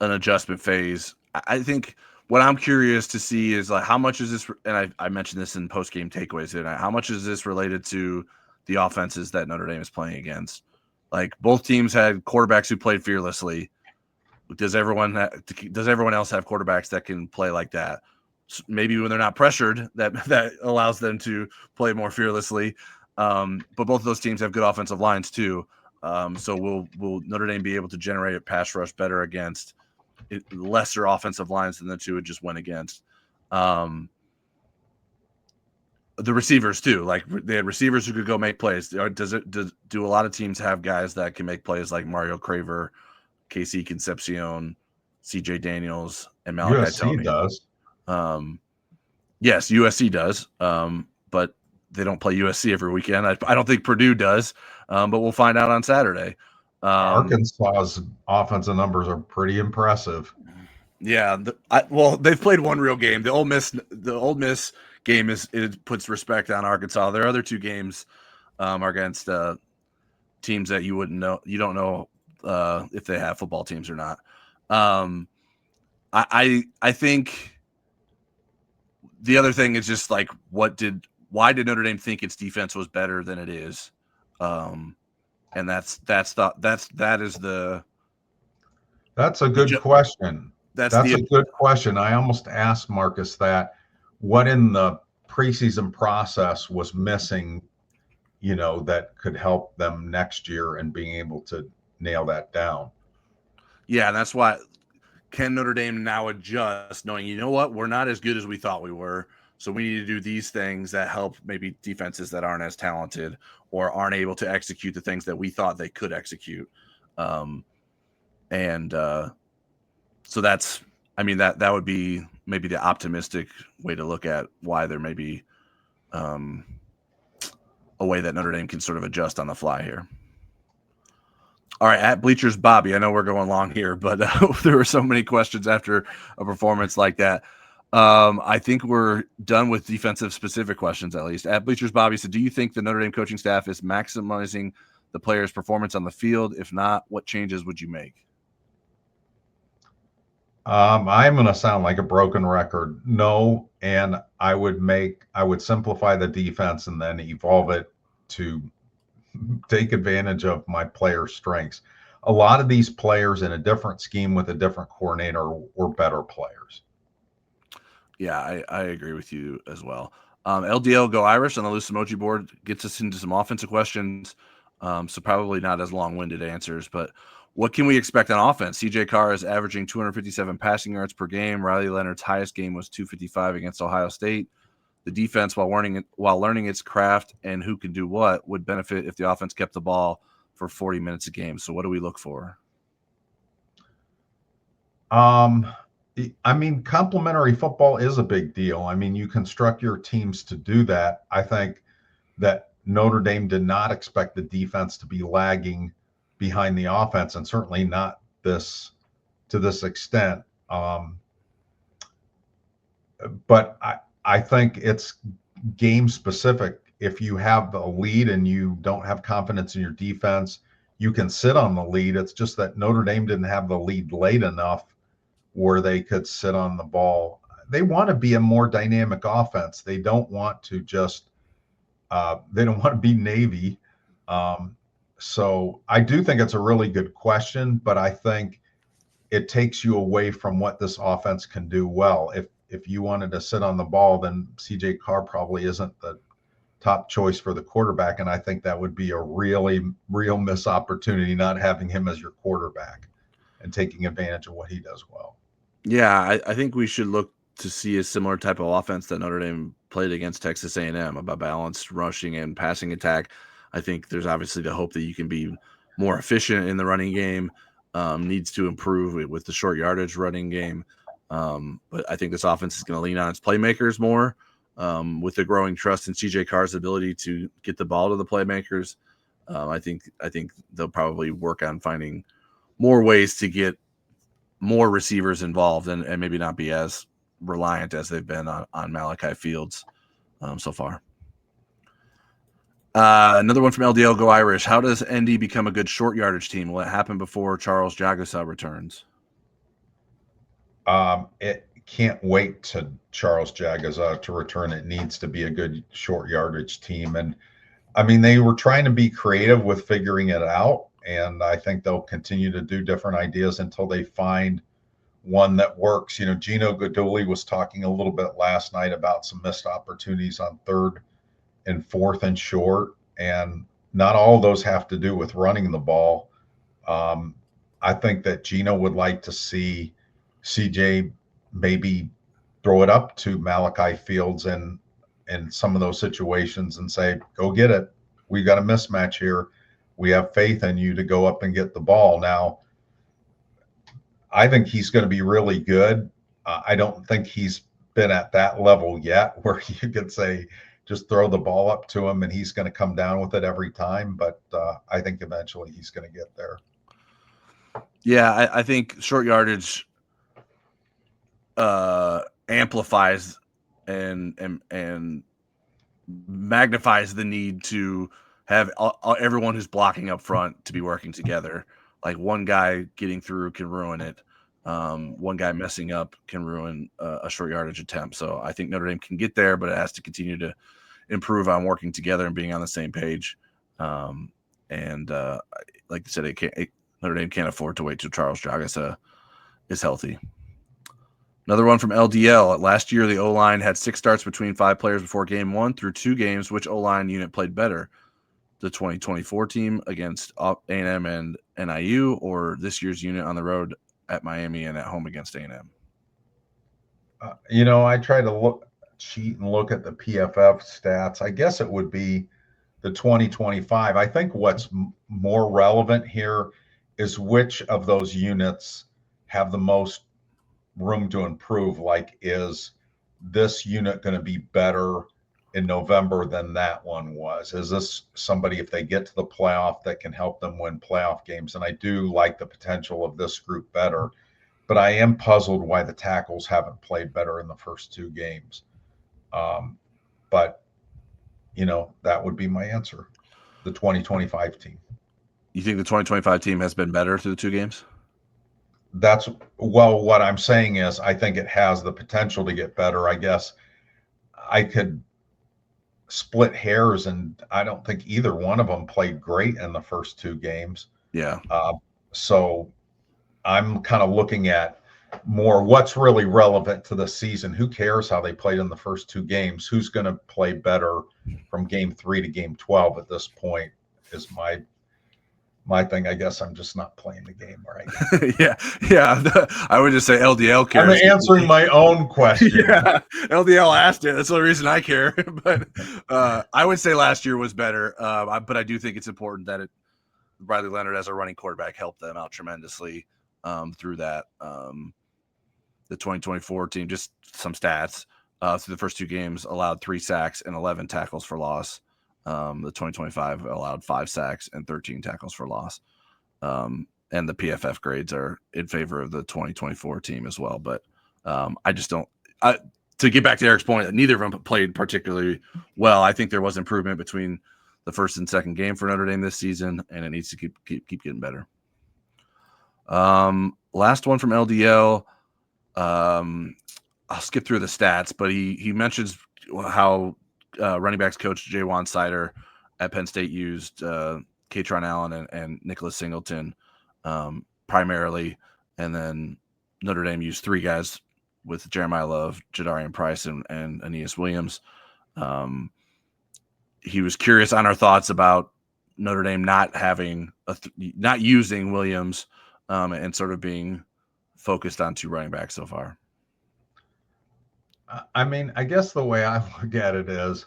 Speaker 1: an adjustment phase. I think what I'm curious to see is like how much is this, and I mentioned this in postgame takeaways tonight, how much is this related to the offenses that Notre Dame is playing against? Like both teams had quarterbacks who played fearlessly. Does everyone else have quarterbacks that can play like that? Maybe when they're not pressured, that allows them to play more fearlessly. But both of those teams have good offensive lines too. So will Notre Dame be able to generate a pass rush better against lesser offensive lines than the two it just went against? The receivers too, like they had receivers who could go make plays. Do a lot of teams have guys that can make plays like Mario Craver, KC Concepcion, CJ Daniels, and Malachi
Speaker 3: USC does.
Speaker 1: Yes, USC does. But they don't play USC every weekend. I don't think Purdue does, but we'll find out on Saturday.
Speaker 3: Arkansas's offensive numbers are pretty impressive.
Speaker 1: Yeah, they've played one real game. The Ole Miss game it puts respect on Arkansas. Their other two games are against teams that you wouldn't know. You don't know if they have football teams or not. I think the other thing is just like why did Notre Dame think its defense was better than it is? And that's a good
Speaker 3: question. That's a good question. I almost asked Marcus that what in the preseason process was missing, that could help them next year and being able to nail that down.
Speaker 1: Yeah, and that's why can Notre Dame now adjust, knowing, you know what, we're not as good as we thought we were. So we need to do these things that help maybe defenses that aren't as talented or aren't able to execute the things that we thought they could execute. So that would be maybe the optimistic way to look at why there may be a way that Notre Dame can sort of adjust on the fly here. All right, at Bleachers Bobby, I know we're going long here, but there were so many questions after a performance like that. I think we're done with defensive specific questions, at least. At Bleachers Bobby said, do you think the Notre Dame coaching staff is maximizing the players' performance on the field? If not, what changes would you make?
Speaker 3: I'm going to sound like a broken record. No, and I would simplify the defense and then evolve it to take advantage of my players' strengths. A lot of these players in a different scheme with a different coordinator were better players.
Speaker 1: Yeah, I agree with you as well. LDL Go Irish on the loose emoji board gets us into some offensive questions. So probably not as long-winded answers, but what can we expect on offense? CJ Carr is averaging 257 passing yards per game. Riley Leonard's highest game was 255 against Ohio State. The defense, while learning its craft and who can do what, would benefit if the offense kept the ball for 40 minutes a game. So what do we look for?
Speaker 3: Complementary football is a big deal. You construct your teams to do that. I think that Notre Dame did not expect the defense to be lagging behind the offense, and certainly not to this extent. But I think it's game specific. If you have a lead and you don't have confidence in your defense, you can sit on the lead. It's just that Notre Dame didn't have the lead late enough where they could sit on the ball. They want to be a more dynamic offense. They don't want to just they don't want to be Navy. So I do think it's a really good question, but I think it takes you away from what this offense can do well. If you wanted to sit on the ball, then CJ Carr probably isn't the top choice for the quarterback. And I think that would be a real missed opportunity, not having him as your quarterback and taking advantage of what he does well.
Speaker 1: Yeah, I think we should look to see a similar type of offense that Notre Dame played against Texas A&M, about balanced rushing and passing attack. I think there's obviously the hope that you can be more efficient in the running game, needs to improve with the short yardage running game. But I think this offense is going to lean on its playmakers more, with the growing trust in CJ Carr's ability to get the ball to the playmakers. I think they'll probably work on finding more ways to get more receivers involved and maybe not be as reliant as they've been on Malachi Fields so far. Another one from LDL Go Irish. How does ND become a good short yardage team? Will it happen before Charles Jagusa returns?
Speaker 3: It can't wait to Charles Jagusa to return. It needs to be a good short yardage team. And I mean, they were trying to be creative with figuring it out. And I think they'll continue to do different ideas until they find one that works. You know, Gino Guidugli was talking a little bit last night about some missed opportunities on 3rd and 4th and short. And not all of those have to do with running the ball. I think that Gino would like to see CJ maybe throw it up to Malachi Fields in some of those situations and say, go get it. We got a mismatch here. We have faith in you to go up and get the ball. Now, I think he's going to be really good. I don't think he's been at that level yet where you could say, just throw the ball up to him and he's going to come down with it every time. But I think eventually he's going to get there.
Speaker 1: Yeah, I think short yardage amplifies and magnifies the need to have everyone who's blocking up front to be working together. Like one guy getting through can ruin it. One guy messing up can ruin a short yardage attempt. So I think Notre Dame can get there, but it has to continue to improve on working together and being on the same page. Like you said, Notre Dame can't afford to wait till Charles Jagusa is healthy. Another one from LDL. Last year, the O-line had 6 starts between 5 players before game 1 through 2 games. Which O-line unit played better? The 2024 team against A&M and NIU, or this year's unit on the road at Miami and at home against A&M?
Speaker 3: I try to cheat and look at the PFF stats. I guess it would be the 2025. I think what's more relevant here is which of those units have the most room to improve. Like, is this unit going to be better in November than that one was? Is this somebody, if they get to the playoff, that can help them win playoff games? And I do like the potential of this group better, but I am puzzled why the tackles haven't played better in the first 2 games. But that would be my answer. The 2025 team.
Speaker 1: You think the 2025 team has been better through the 2 games?
Speaker 3: What I'm saying is I think it has the potential to get better. I guess I could split hairs, and I don't think either one of them played great in the first 2 games.
Speaker 1: Yeah.
Speaker 3: So I'm kind of looking at more what's really relevant to the season. Who cares how they played in the first 2 games? Who's going to play better from game 3 to game 12 at this point is my thing. I guess I'm just not playing the game right.
Speaker 1: yeah. I would just say LDL cares.
Speaker 3: I'm answering my own question.
Speaker 1: Yeah, LDL asked it. That's the only reason I care. But I would say last year was better. But I do think it's important that Riley Leonard as a running quarterback helped them out tremendously through that. The 2024 team, just some stats through the first 2 games, allowed 3 sacks and 11 tackles for loss. The 2025 allowed 5 sacks and 13 tackles for loss. And the PFF grades are in favor of the 2024 team as well. But I just don't to get back to Eric's point, neither of them played particularly well. I think there was improvement between the first and second game for Notre Dame this season, and it needs to keep getting better. Last one from LDL. I'll skip through the stats, but he mentions how running backs coach Jaywan Sider at Penn State used Katron Allen and Nicholas Singleton primarily, and then Notre Dame used three guys with Jeremiah Love, Jadarian Price, and Aeneas Williams. He was curious on our thoughts about Notre Dame not using Williams and sort of being focused on two running backs so far.
Speaker 3: I mean, I guess the way I look at it is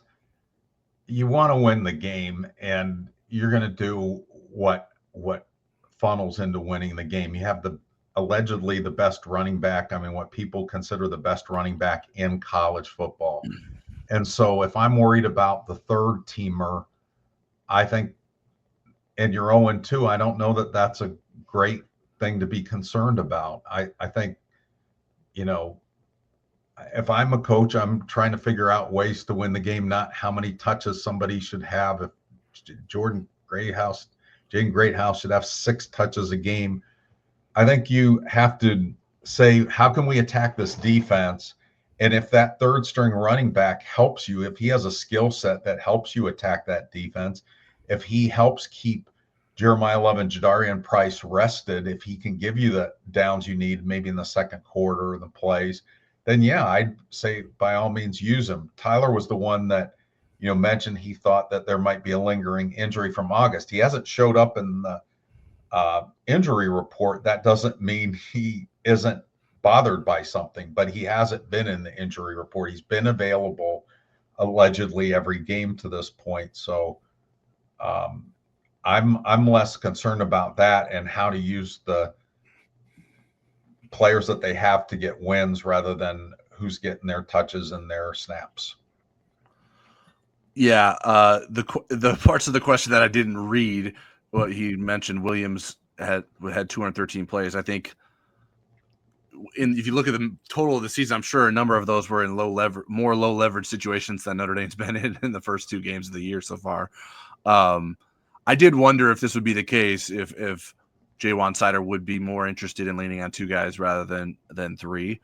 Speaker 3: you want to win the game, and you're going to do what funnels into winning the game. You have allegedly the best running back. I mean, what people consider the best running back in college football. And so if I'm worried about the third teamer, I think, and you're 0-2, I don't know that that's a great thing to be concerned about. I think, if I'm a coach, I'm trying to figure out ways to win the game, not how many touches somebody should have. If Jaden Greathouse should have 6 touches a game, I think you have to say, how can we attack this defense? And if that third string running back helps you, if he has a skill set that helps you attack that defense, if he helps keep Jeremiah Love and Jadarian Price rested, if he can give you the downs you need, maybe in the second quarter of the plays, then yeah, I'd say by all means use him. Tyler was the one that, mentioned he thought that there might be a lingering injury from August. He hasn't showed up in the injury report. That doesn't mean he isn't bothered by something, but he hasn't been in the injury report. He's been available allegedly every game to this point. So I'm less concerned about that and how to use the players that they have to get wins rather than who's getting their touches and their snaps.
Speaker 1: Yeah, the parts of the question that I didn't read, what he mentioned, Williams had 213 plays. I think if you look at the total of the season, I'm sure a number of those were in more low leverage situations than Notre Dame's been in the first 2 games of the year so far. I did wonder if this would be the case, if Jaywan Sider would be more interested in leaning on 2 guys rather than 3.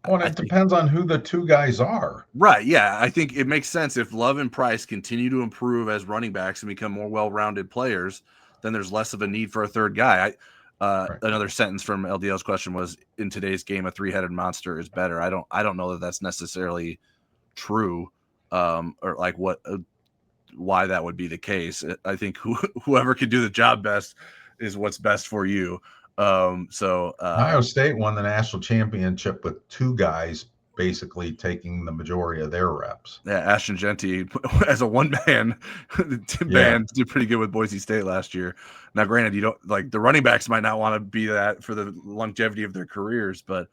Speaker 3: Well, it depends on who the 2 guys are.
Speaker 1: Right. Yeah. I think it makes sense if Love and Price continue to improve as running backs and become more well-rounded players, then there's less of a need for a third guy. Right. Another sentence from LDL's question was, in today's game, a 3-headed monster is better. I don't know that that's necessarily true, or like why that would be the case. I think whoever can do the job best is what's best for you.
Speaker 3: Ohio State won the national championship with 2 guys basically taking the majority of their reps.
Speaker 1: Yeah, Ashton Genty as a one-man band did pretty good with Boise State last year. Now, granted, you don't like the running backs might not want to be that for the longevity of their careers, but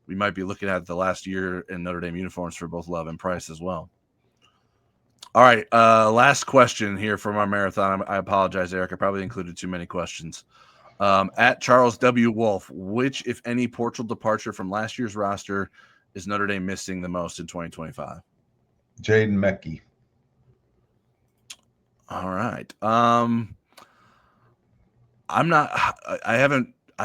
Speaker 1: we might be looking at the last year in Notre Dame uniforms for both Love and Price as well. All right, last question here from our marathon. I apologize, Eric. I probably included too many questions. At Charles W. Wolf, which, if any, portal departure from last year's roster is Notre Dame missing the most in 2025?
Speaker 3: Jaden Mekki.
Speaker 1: All right. I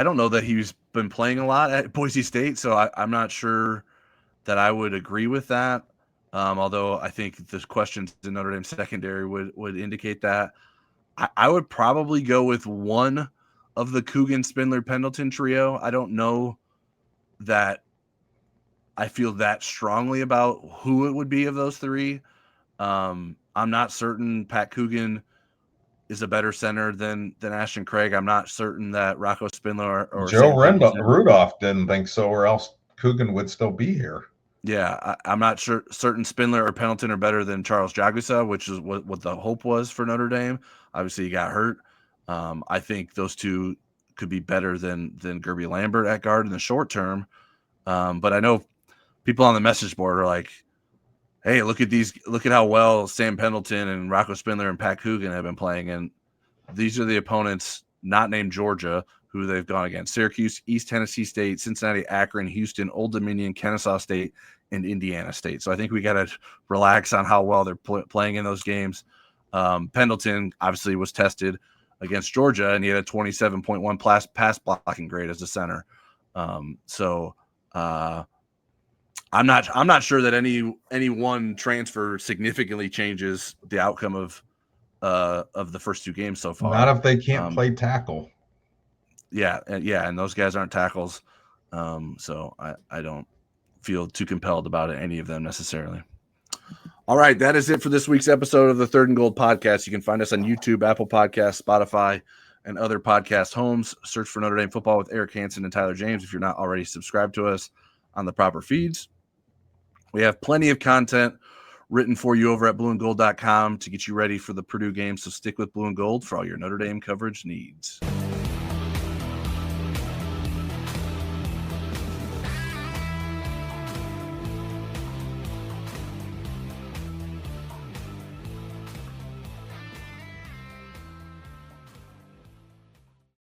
Speaker 1: don't know that he's been playing a lot at Boise State, so I'm not sure that I would agree with that. Although I think the questions in Notre Dame secondary would indicate that. I would probably go with one of the Coogan, Spindler, Pendleton trio. I don't know that I feel that strongly about who it would be of those 3. I'm not certain Pat Coogan is a better center than Ashton Craig. I'm not certain that Rocco Spindler or
Speaker 3: Joe Rudolph didn't think so, or else Coogan would still be here.
Speaker 1: Yeah, I'm not certain Spindler or Pendleton are better than Charles Jagusa, which is what the hope was for Notre Dame. Obviously, he got hurt. I think those 2 could be better than Gerby Lambert at guard in the short term. But I know people on the message board are like, hey, look at how well Sam Pendleton and Rocco Spindler and Pat Coogan have been playing. And these are the opponents not named Georgia who they've gone against: Syracuse, East Tennessee State, Cincinnati, Akron, Houston, Old Dominion, Kennesaw State, and Indiana State. So I think we got to relax on how well they're playing in those games. Pendleton obviously was tested against Georgia, and he had a 27.1 pass blocking grade as a center. I'm not sure that any one transfer significantly changes the outcome of the first two games so far.
Speaker 3: Not if they can't play tackle.
Speaker 1: Yeah, and those guys aren't tackles, so I don't feel too compelled about any of them necessarily. All right, that is it for this week's episode of the Third and Gold podcast. You can find us on YouTube, Apple Podcasts, Spotify, and other podcast homes. Search for Notre Dame Football with Eric Hansen and Tyler James if you're not already subscribed to us on the proper feeds. We have plenty of content written for you over at blueandgold.com to get you ready for the Purdue game, so stick with Blue and Gold for all your Notre Dame coverage needs.